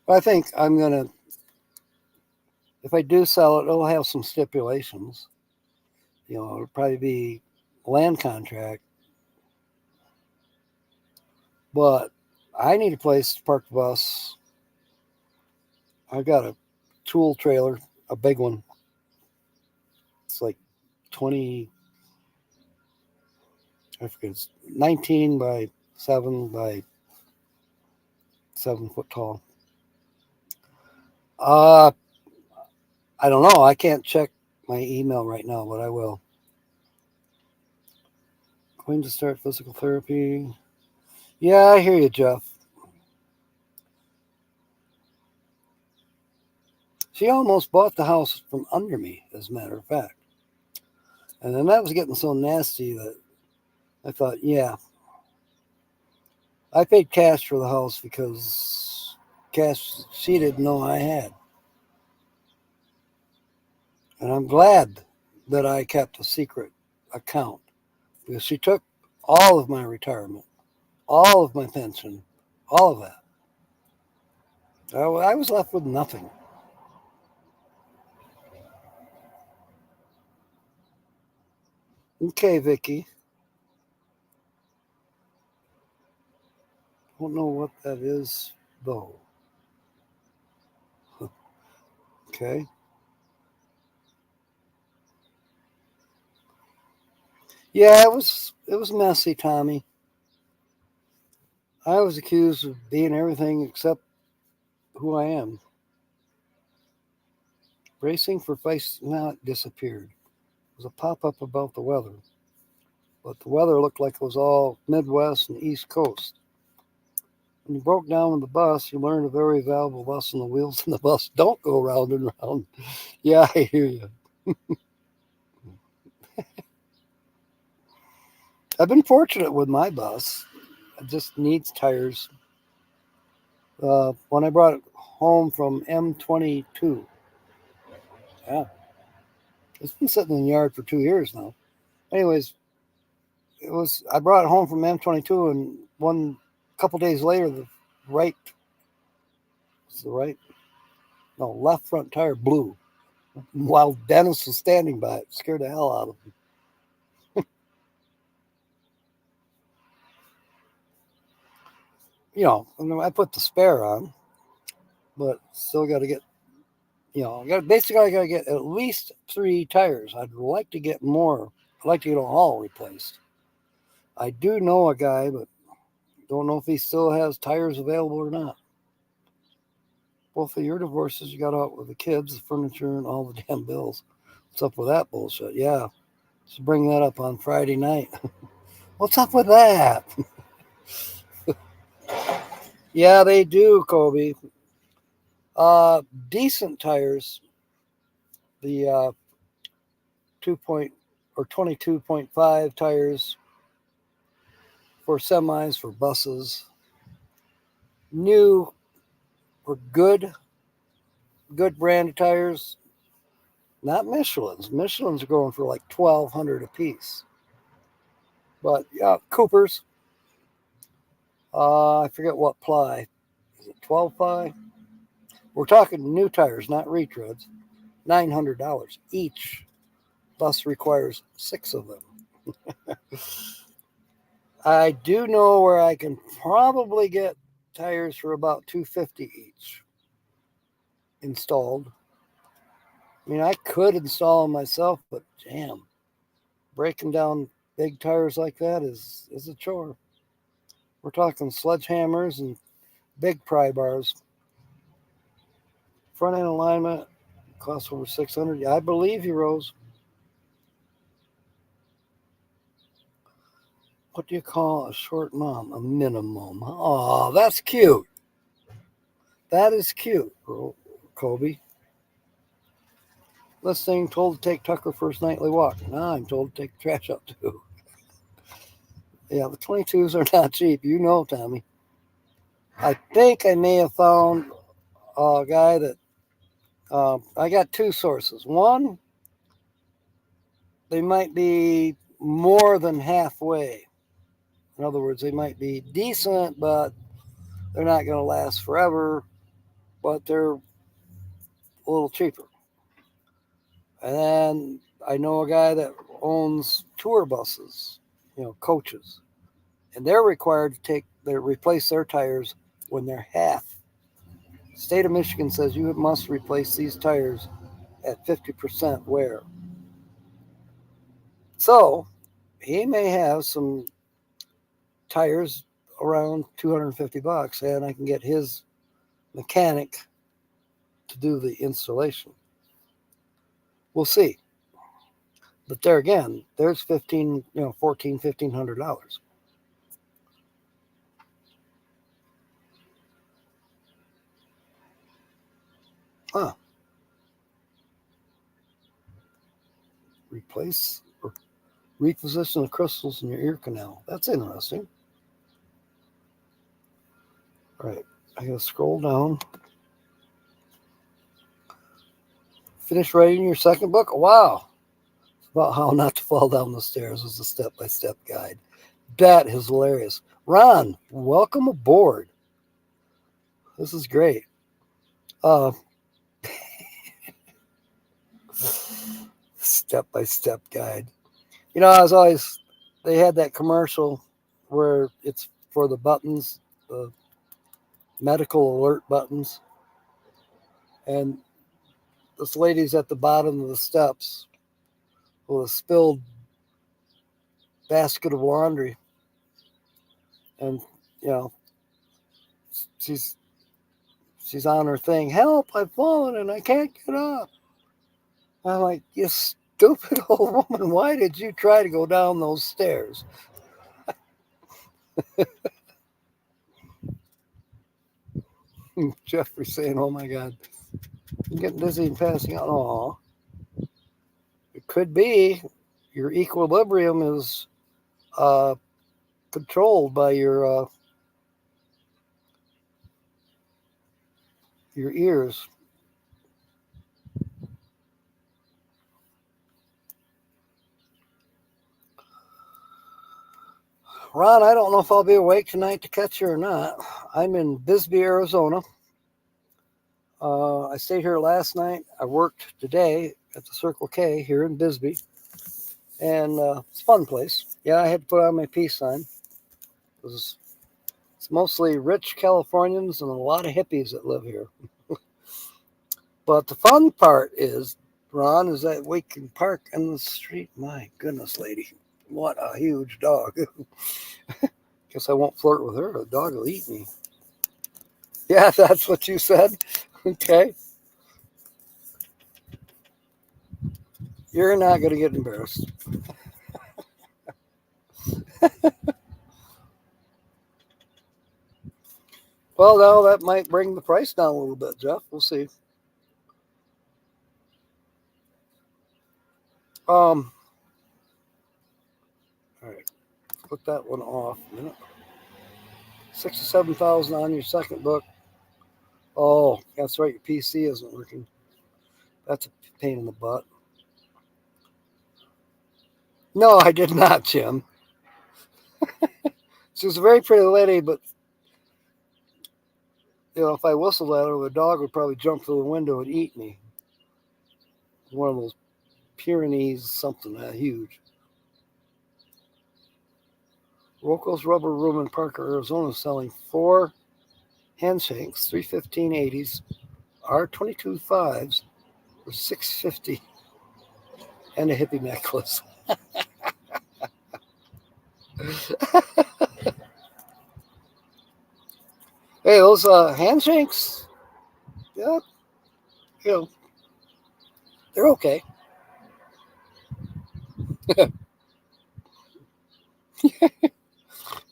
But I think I'm going to, if I do sell it, it'll have some stipulations. It'll probably be a land contract. But I need a place to park the bus. I've got a tool trailer, a big one. It's like 20, I forget, it's 19 by 7 by 7 foot tall. I don't know. I can't check my email right now, but I will. Going to start physical therapy. Yeah, I hear you, Jeff. She almost bought the house from under me, as a matter of fact. And then that was getting so nasty that I thought, yeah. I paid cash for the house because cash she didn't know I had. And I'm glad that I kept a secret account because she took all of my retirement, all of my pension, all of that. I was left with nothing. Okay, Vicky. Don't know what that is, though. Okay. Yeah, it was messy, Tommy. I was accused of being everything except who I am. Bracing for face now it disappeared. It was a pop-up about the weather. But the weather looked like it was all Midwest and East Coast. When you broke down with the bus, you learned a very valuable lesson. The wheels in the bus don't go round and round. Yeah, I hear you. I've been fortunate with my bus. It just needs tires. When I brought it home from M22, yeah, it's been sitting in the yard for 2 years now. Anyways, I brought it home from M22, and one couple days later, right, the right, no, left front tire blew while Dennis was standing by it. Scared the hell out of him. I put the spare on, but still got to get, basically I got to get at least 3 tires. I'd like to get more. I'd like to get them all replaced. I do know a guy, but don't know if he still has tires available or not. Both of your divorces, you got out with the kids, the furniture, and all the damn bills. What's up with that bullshit? Yeah, just bring that up on Friday night. What's up with that? Yeah, they do, Kobe. Decent tires, the 22.5 tires for semis, for buses. New or good brand of tires. Not Michelin's. Michelin's are going for like $1,200 a piece. But yeah, Cooper's. I forget what ply. Is it 12 ply? We're talking new tires, not retreads. $900 each. Bus requires 6 of them. I do know where I can probably get tires for about $250 each installed. I mean, I could install them myself, but damn, breaking down big tires like that is a chore. We're talking sledgehammers and big pry bars. Front end alignment costs over $600. Yeah, I believe you, Rose. What do you call a short mom? A minimum. Oh, that's cute. That is cute, Kobe. Listening, told to take Tucker for his nightly walk. Now I'm told to take the trash out too. Yeah, the 22s are not cheap. You know, Tommy. I think I may have found a guy that I got 2 sources. One, they might be more than halfway. In other words, they might be decent, but they're not going to last forever, but they're a little cheaper. And then I know a guy that owns tour buses, coaches, and they're required to replace their tires when they're half. The state of Michigan says you must replace these tires at 50% wear. So he may have some tires around $250, and I can get his mechanic to do the installation. We'll see. But there again, there's $1,400, $1,500. Huh. Replace or reposition the crystals in your ear canal. That's interesting. All right. I gotta scroll down. Finish writing your second book? Wow. It's about how not to fall down the stairs is a step-by-step guide. That is hilarious. Ron, welcome aboard. This is great. Step-by-step guide. I was always, they had that commercial where it's for the buttons, the medical alert buttons. And this lady's at the bottom of the steps with a spilled basket of laundry. And, she's on her thing. Help, I've fallen and I can't get up. I'm like, you stupid old woman, why did you try to go down those stairs? Jeffrey saying, oh my God, I'm getting dizzy and passing out. Aw. It could be your equilibrium is controlled by your ears. Ron, I don't know if I'll be awake tonight to catch you or not. I'm in Bisbee, Arizona. I stayed here last night. I worked today at the Circle K here in Bisbee. And it's a fun place. Yeah, I had to put on my peace sign. It's mostly rich Californians and a lot of hippies that live here. But the fun part is, Ron, is that we can park in the street. My goodness, lady. What a huge dog. Guess I won't flirt with her. The dog will eat me. Yeah, that's what you said. Okay. You're not going to get embarrassed. Well, now that might bring the price down a little bit, Jeff. We'll see. All right. Put that one off a minute. 67,000 on your second book. Oh, that's right. Your PC isn't working. That's a pain in the butt. No, I did not, Jim. She was a very pretty lady, but if I whistled at her, the dog would probably jump through the window and eat me. One of those Pyrenees, something that huge. Rocco's Rubber Room in Parker, Arizona, is selling 4 handshanks, 315/80s, R22 5s for $650, and a hippie necklace. Hey, those handshanks, yeah, they're okay. If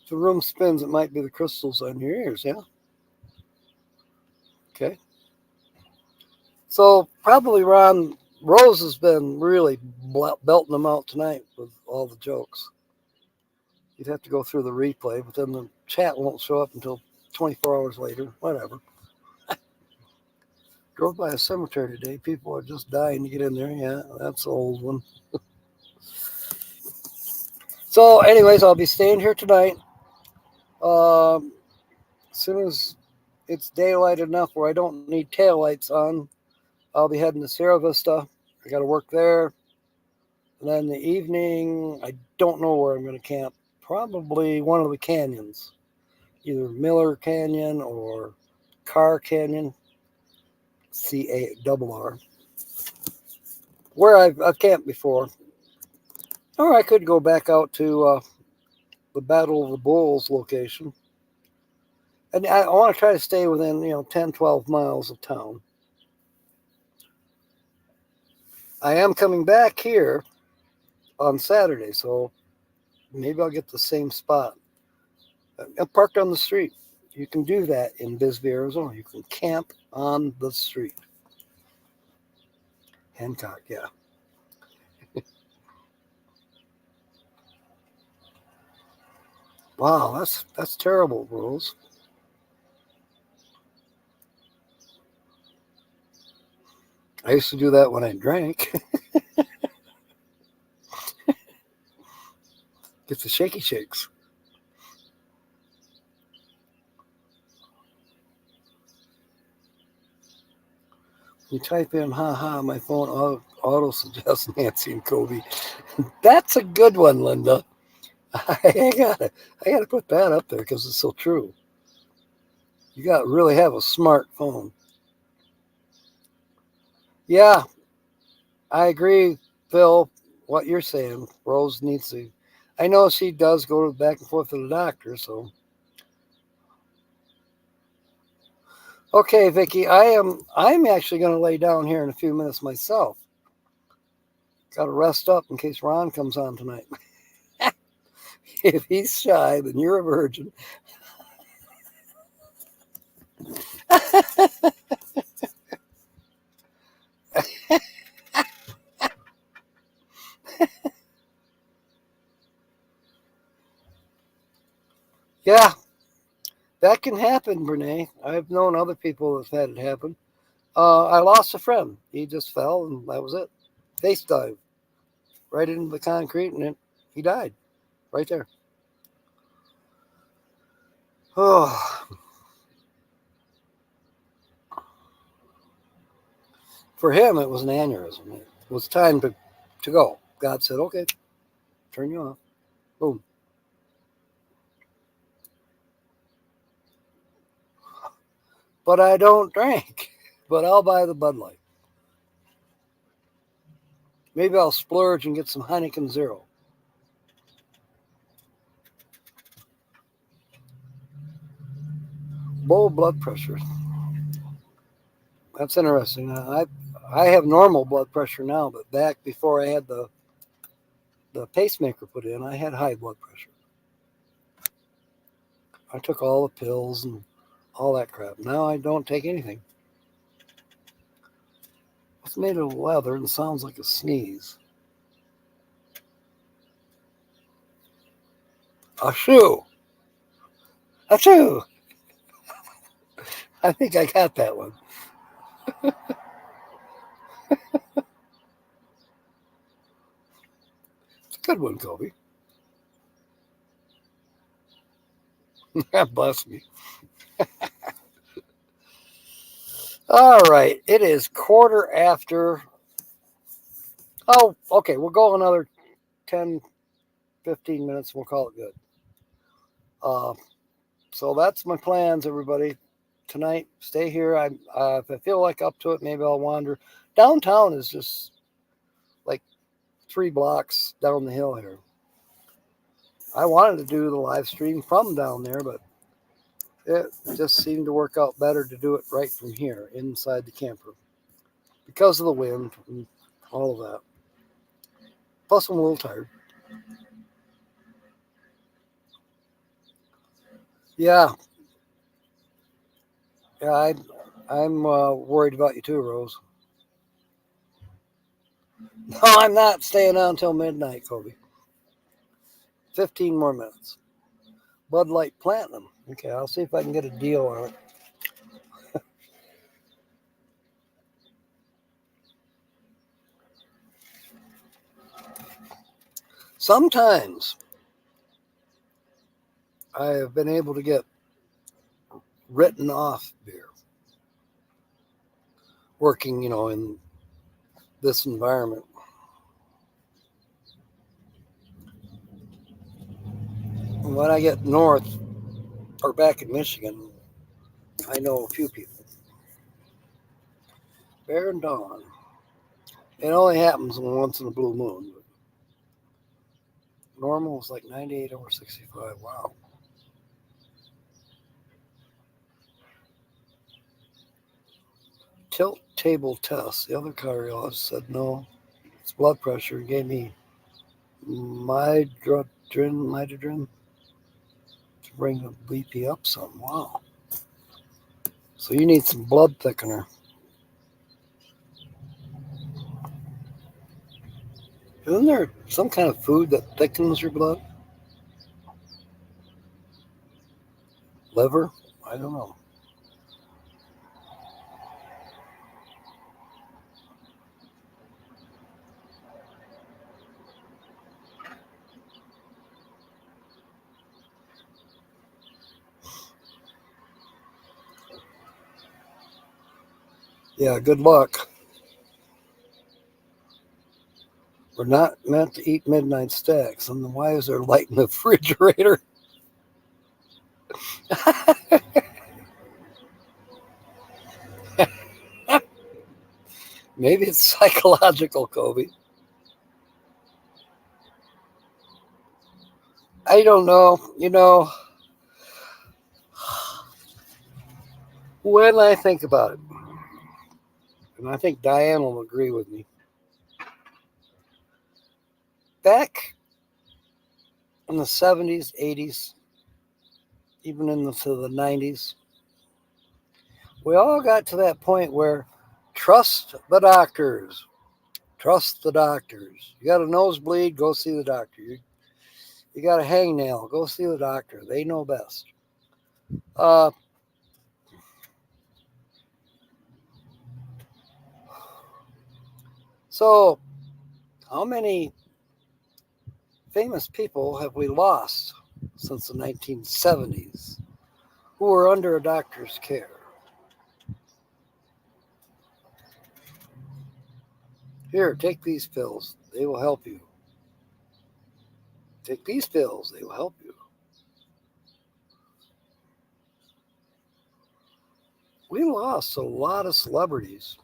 the room spins, it might be the crystals on your ears, yeah? Okay. So probably Ron Rose has been really belting them out tonight with all the jokes. You'd have to go through the replay, but then the chat won't show up until 24 hours later. Whatever. Drove by a cemetery today. People are just dying to get in there. Yeah, that's the old one. So, anyways, I'll be staying here tonight. As soon as it's daylight enough where I don't need taillights on, I'll be heading to Sierra Vista. I got to work there. And then in the evening, I don't know where I'm going to camp. Probably one of the canyons, either Miller Canyon or Carr Canyon, CARR, where I've camped before. Or I could go back out to the Battle of the Bulls location. And I want to try to stay within, 10, 12 miles of town. I am coming back here on Saturday, so maybe I'll get the same spot. I'm parked on the street. You can do that in Bisbee, Arizona. You can camp on the street. Hancock, yeah. Wow, that's terrible, Rose. I used to do that when I drank. Get the shaky shakes. You type in, haha, my phone auto suggests Nancy and Kobe. That's a good one, Linda. I gotta put that up there because it's so true. You got to really have a smartphone. Yeah, I agree, Phil. What you're saying, Rose needs to. I know she does go back and forth to the doctor. So, okay, Vicky, I'm actually going to lay down here in a few minutes myself. Got to rest up in case Ron comes on tonight. If he's shy, then you're a virgin. Yeah, that can happen, Brene. I've known other people that's had it happen. I lost a friend. He just fell, and that was it. Face dive right into the concrete, and he died right there. Oh, for him, it was an aneurysm. It was time to go. God said, okay, turn you off. Boom. But I don't drink. But I'll buy the Bud Light. Maybe I'll splurge and get some Heineken Zero. Low blood pressure. That's interesting. I have normal blood pressure now, but back before I had the pacemaker put in, I had high blood pressure. I took all the pills and all that crap. Now I don't take anything. It's made of leather and sounds like a sneeze. A shoe. A shoe. I think I got that one. It's a good one, Kobe. Bless me. All right. It is quarter after. Oh, okay. We'll go another 10, 15 minutes. We'll call it good. Uh, so that's my plans, everybody. Tonight, stay here. If I feel like up to it, maybe I'll wander. Downtown is just like 3 blocks down the hill here. I wanted to do the live stream from down there, but it just seemed to work out better to do it right from here inside the camper because of the wind and all of that. Plus, I'm a little tired. Yeah, yeah, I'm worried about you too, Rose. No, I'm not staying on until midnight, Kobe. 15 more minutes. Bud Light Platinum. Okay, I'll see if I can get a deal on it. Sometimes I have been able to get written off beer working, in this environment. When I get north or back in Michigan, I know a few people. Bear and Dawn. It only happens once in a blue moon. But normal is like 98 over 65. Wow. Tilt table test. The other cardiologist said no. It's blood pressure. He gave me Midodrine to bring the BP up some. Wow. So you need some blood thickener. Isn't there some kind of food that thickens your blood? Liver? I don't know. Yeah, good luck. We're not meant to eat midnight stacks. And then why is there light in the refrigerator? Maybe it's psychological, Kobe. I don't know. When I think about it, and I think Diane will agree with me, back in the 70s, 80s, even into the 90s, we all got to that point where trust the doctors. Trust the doctors. You got a nosebleed, go see the doctor. You got a hangnail, go see the doctor. They know best. So, how many famous people have we lost since the 1970s who were under a doctor's care? Here, take these pills. They will help you. Take these pills. They will help you. We lost a lot of celebrities.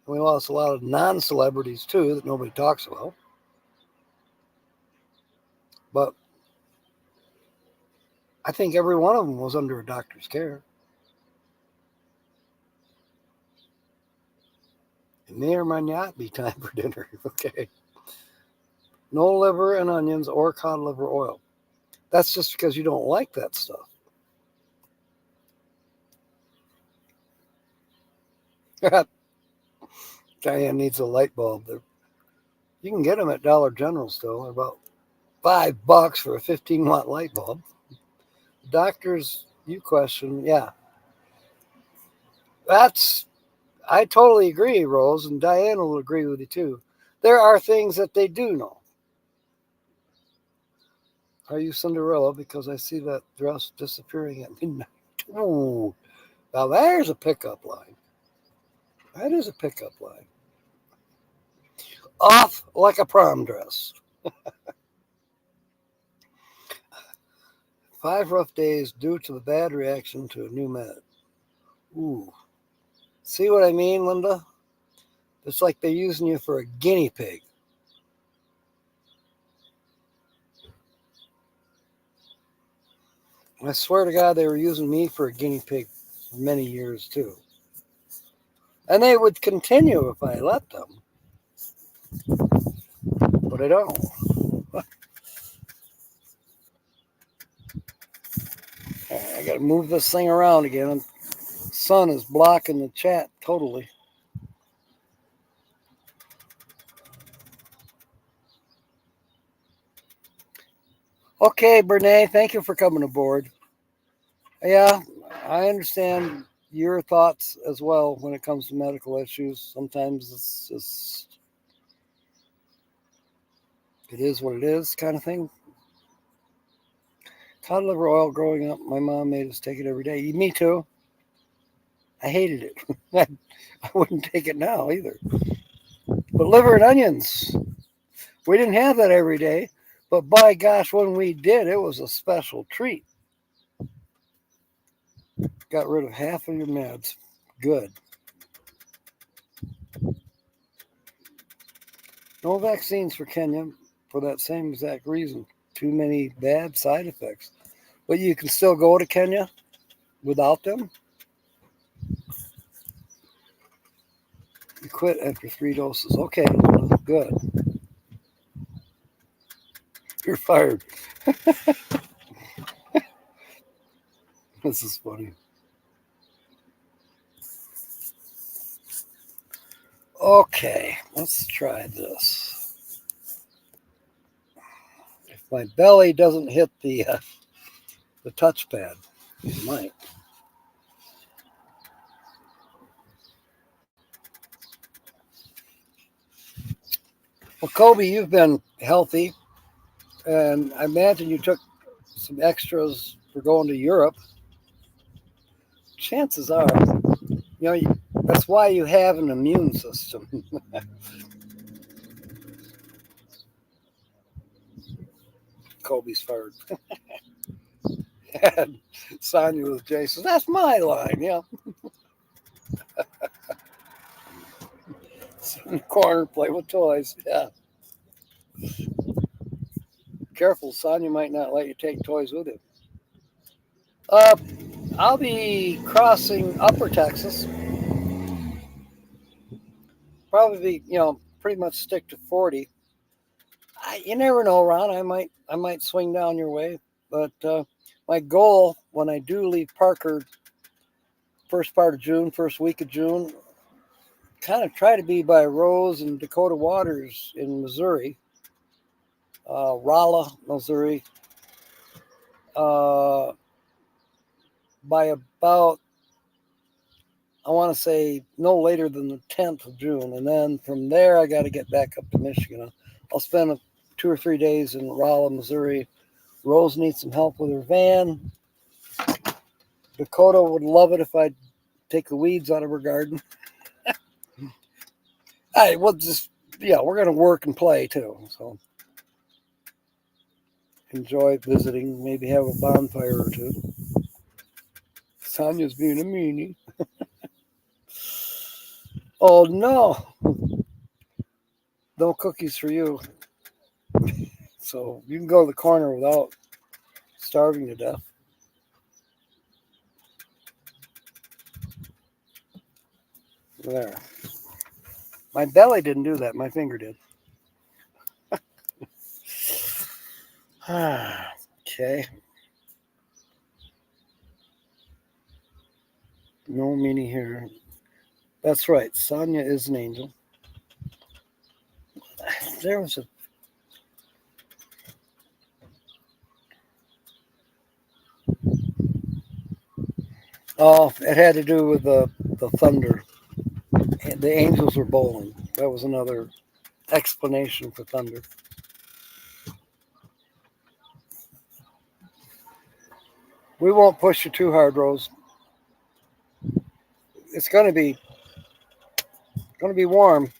We lost a lot of non-celebrities, too, that nobody talks about. But I think every one of them was under a doctor's care. It may or may not be time for dinner. Okay. No liver and onions or cod liver oil. That's just because you don't like that stuff. Diane needs a light bulb. You can get them at Dollar General still. They're about $5 for a 15-watt light bulb. Doctors, you question, yeah. I totally agree, Rose, and Diane will agree with you too. There are things that they do know. Are you Cinderella? Because I see that dress disappearing at midnight. Ooh, now there's a pickup line. That is a pickup line. Off like a prom dress. 5 rough days due to the bad reaction to a new med. Ooh. See what I mean, Linda? It's like they're using you for a guinea pig. I swear to God, they were using me for a guinea pig for many years, too. And they would continue if I let them. But I don't. I got to move this thing around again. The sun is blocking the chat totally. Okay, Brene, thank you for coming aboard. Yeah, I understand your thoughts as well when it comes to medical issues. Sometimes it's just, it is what it is kind of thing. Cod liver oil growing up, my mom made us take it every day. Me too. I hated it. I wouldn't take it now either. But liver and onions, we didn't have that every day. But by gosh, when we did, it was a special treat. Got rid of half of your meds. Good. No vaccines for Kenya for that same exact reason. Too many bad side effects. But you can still go to Kenya without them. You quit after 3 doses. Okay, good. You're fired. This is funny. Okay, let's try this. If my belly doesn't hit the touchpad, it might. Well, Kobe, you've been healthy, and I imagine you took some extras for going to Europe. Chances are, that's why you have an immune system. Kobe's fired. And Sonya with Jason. That's my line, yeah. Sit in the corner, play with toys. Yeah. Careful, Sonya might not let you take toys with you. I'll be crossing Upper Texas. Probably, pretty much stick to 40. You never know, Ron. I might swing down your way, but my goal when I do leave Parker, first part of June, first week of June, kind of try to be by Rose and Dakota Waters in Missouri, Rolla, Missouri, by about, I want to say no later than the 10th of June. And then from there, I got to get back up to Michigan. I'll spend 2 or 3 days in Rolla, Missouri. Rose needs some help with her van. Dakota would love it if I'd take the weeds out of her garden. We're going to work and play too. So enjoy visiting, maybe have a bonfire or two. Sonya's being a meanie. Oh no. No cookies for you. So you can go to the corner without starving to death. There. My belly didn't do that. My finger did. Okay. No meanie here. That's right. Sonya is an angel. There was a... Oh, it had to do with the thunder. The angels were bowling. That was another explanation for thunder. We won't push you too hard, Rose. It's going to be warm.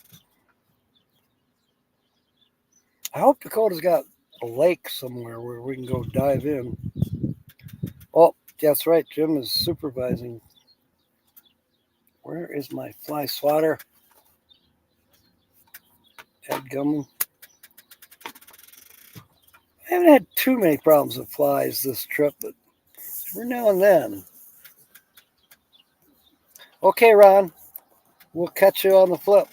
I hope Dakota's got a lake somewhere where we can go dive in. Oh, that's right. Jim is supervising. Where is my fly swatter? Headgum. I haven't had too many problems with flies this trip, but every now and then. Okay, Ron. We'll catch you on the flip.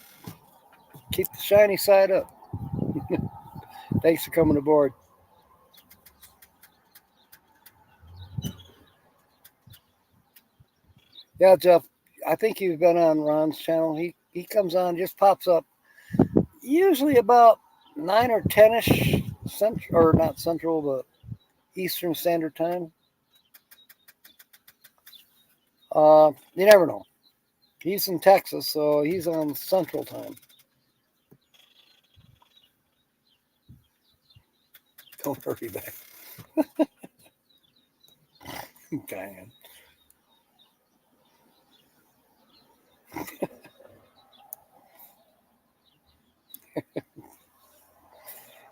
Keep the shiny side up. Thanks for coming aboard. Yeah, Jeff, I think you've been on Ron's channel. He comes on, just pops up, usually about 9 or 10-ish, or not Central, but Eastern Standard Time. You never know. He's in Texas, so he's on Central Time. Don't hurry back. Okay.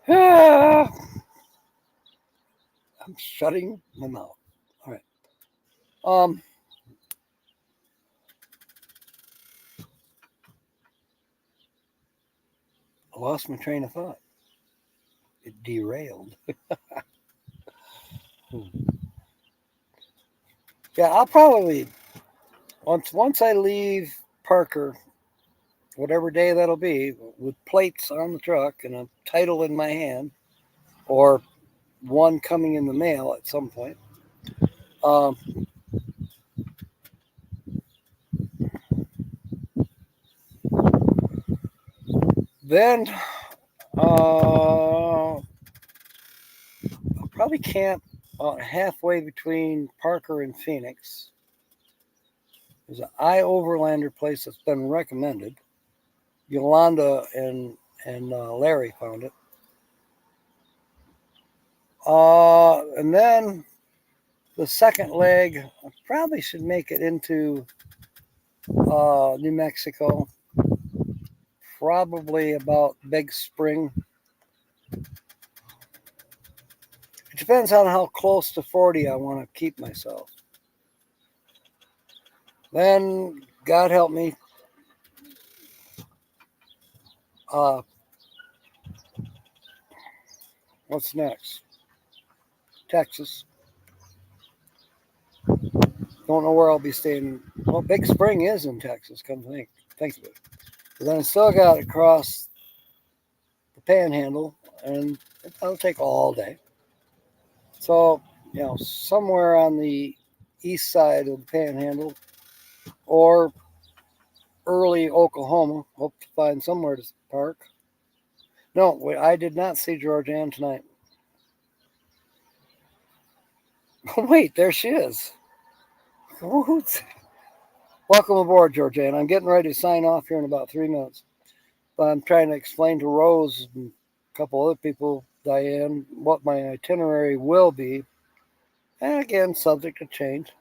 I'm shutting my mouth. All right. I lost my train of thought. It derailed. Yeah, I'll probably once I leave Parker, whatever day that'll be, with plates on the truck and a title in my hand, or one coming in the mail at some point. Um, then I'll probably camp halfway between Parker and Phoenix. There's an iOverlander place that's been recommended. Yolanda and Larry found it. And then the second leg, I probably should make it into New Mexico. Probably about Big Spring. It depends on how close to 40 I want to keep myself. Then, God help me, what's next? Texas. Don't know where I'll be staying. Well, Big Spring is in Texas, come to think of it. But then I still got to cross the Panhandle, and that'll take all day. So, somewhere on the east side of the Panhandle or early Oklahoma. Hope to find somewhere to park. No, I did not see Georgianne tonight. Wait, there she is. Welcome aboard, Georgianne. I'm getting ready to sign off here in about 3 minutes. But I'm trying to explain to Rose and a couple other people, Diane, what my itinerary will be. And again, subject to change.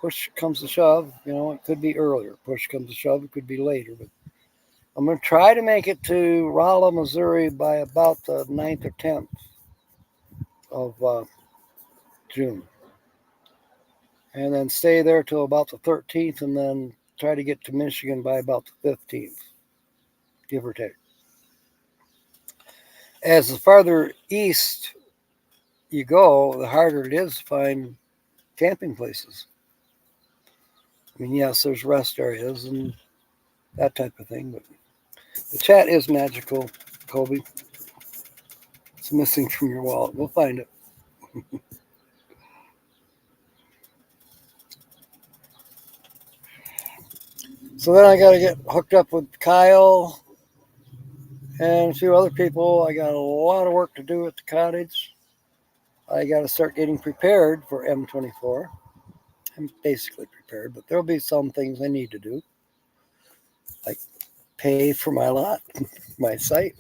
Push comes to shove, it could be earlier. Push comes to shove, it could be later. But I'm going to try to make it to Rolla, Missouri by about the 9th or 10th of June. And then stay there till about the 13th, and then try to get to Michigan by about the 15th, give or take. As the farther east you go, the harder it is to find camping places. I mean, yes, there's rest areas and that type of thing, but the chat is magical, Kobe. It's missing from your wallet. We'll find it. So then I got to get hooked up with Kyle and a few other people. I got a lot of work to do at the cottage. I got to start getting prepared for M24. I'm basically prepared, but there'll be some things I need to do, like pay for my lot, my site.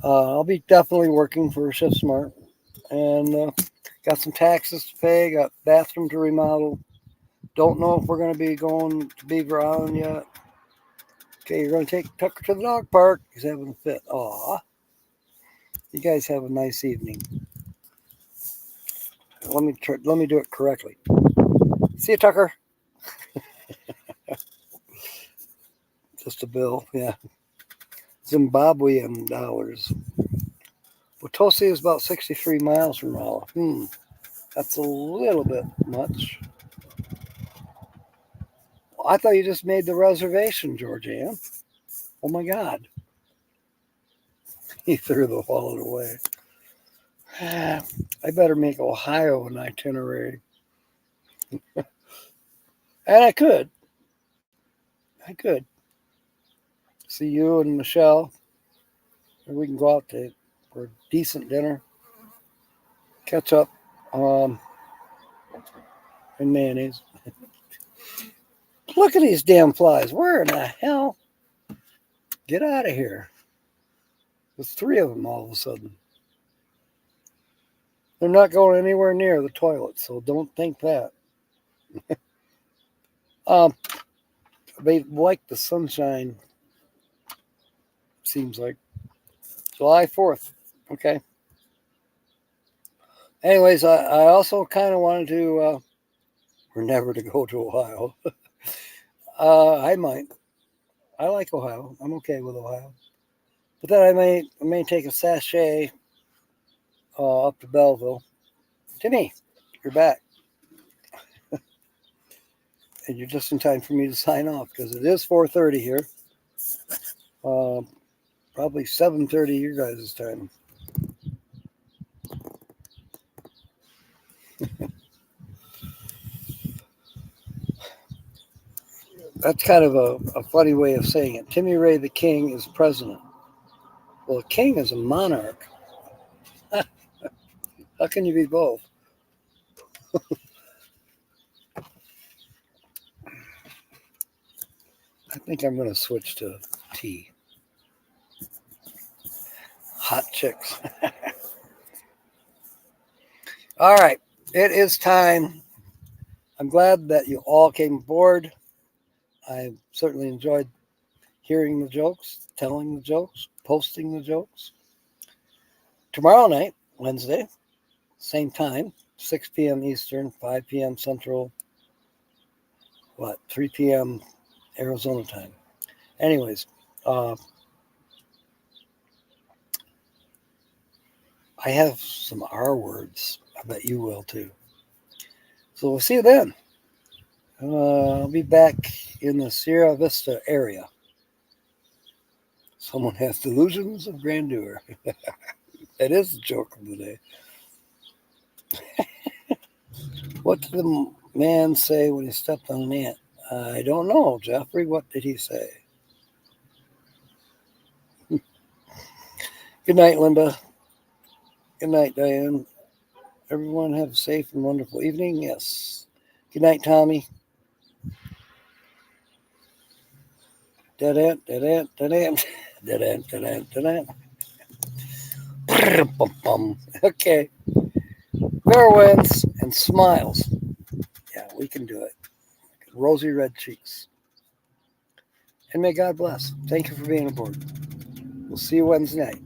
I'll be definitely working for Shift Smart, and got some taxes to pay, got bathroom to remodel. Don't know if we're going to be going to Beaver Island yet. Okay, you're going to take Tucker to the dog park. He's having a fit. Aw. You guys have a nice evening. Let me do it correctly. See you, Tucker. Just a bill, yeah. Zimbabwean dollars. Potosi is about 63 miles from Rolla. That's a little bit much. I thought you just made the reservation, Georgianne. Oh my God. He threw the wallet away. I better make Ohio an itinerary. And I could. See you and Michelle. And we can go out for a decent dinner. Catch up. And mayonnaise. Look at these damn flies. Where in the hell? Get out of here. There's 3 of them all of a sudden. They're not going anywhere near the toilet, so don't think that. They like the sunshine, seems like. July 4th. Okay. Anyways, I also kind of wanted to, or never to go to Ohio. I might. I like Ohio. I'm okay with Ohio. But then I may take a sachet up to Belleville. Timmy, you're back. And you're just in time for me to sign off because it is 4:30 here. Probably 7:30 your guys' time. That's kind of a funny way of saying it. Timmy Ray the King is president. Well, a king is a monarch. How can you be both? I think I'm going to switch to tea. Hot chicks. All right. It is time. I'm glad that you all came aboard. I certainly enjoyed hearing the jokes, telling the jokes, posting the jokes. Tomorrow night, Wednesday, same time, 6 p.m. Eastern, 5 p.m. Central, 3 p.m. Arizona time. Anyways, I have some R words. I bet you will too. So we'll see you then. I'll be back in the Sierra Vista area. Someone has delusions of grandeur. That is the joke of the day. What did the man say when he stepped on an ant? I don't know, Jeffrey. What did he say? Good night, Linda. Good night, Diane. Everyone have a safe and wonderful evening. Yes. Good night, Tommy. Dead ant, dead ant, dead ant. Dead ant, dead ant, dead ant. Okay. Fair winds and smiles. Yeah, we can do it. Rosy red cheeks. And may God bless. Thank you for being aboard. We'll see you Wednesday night.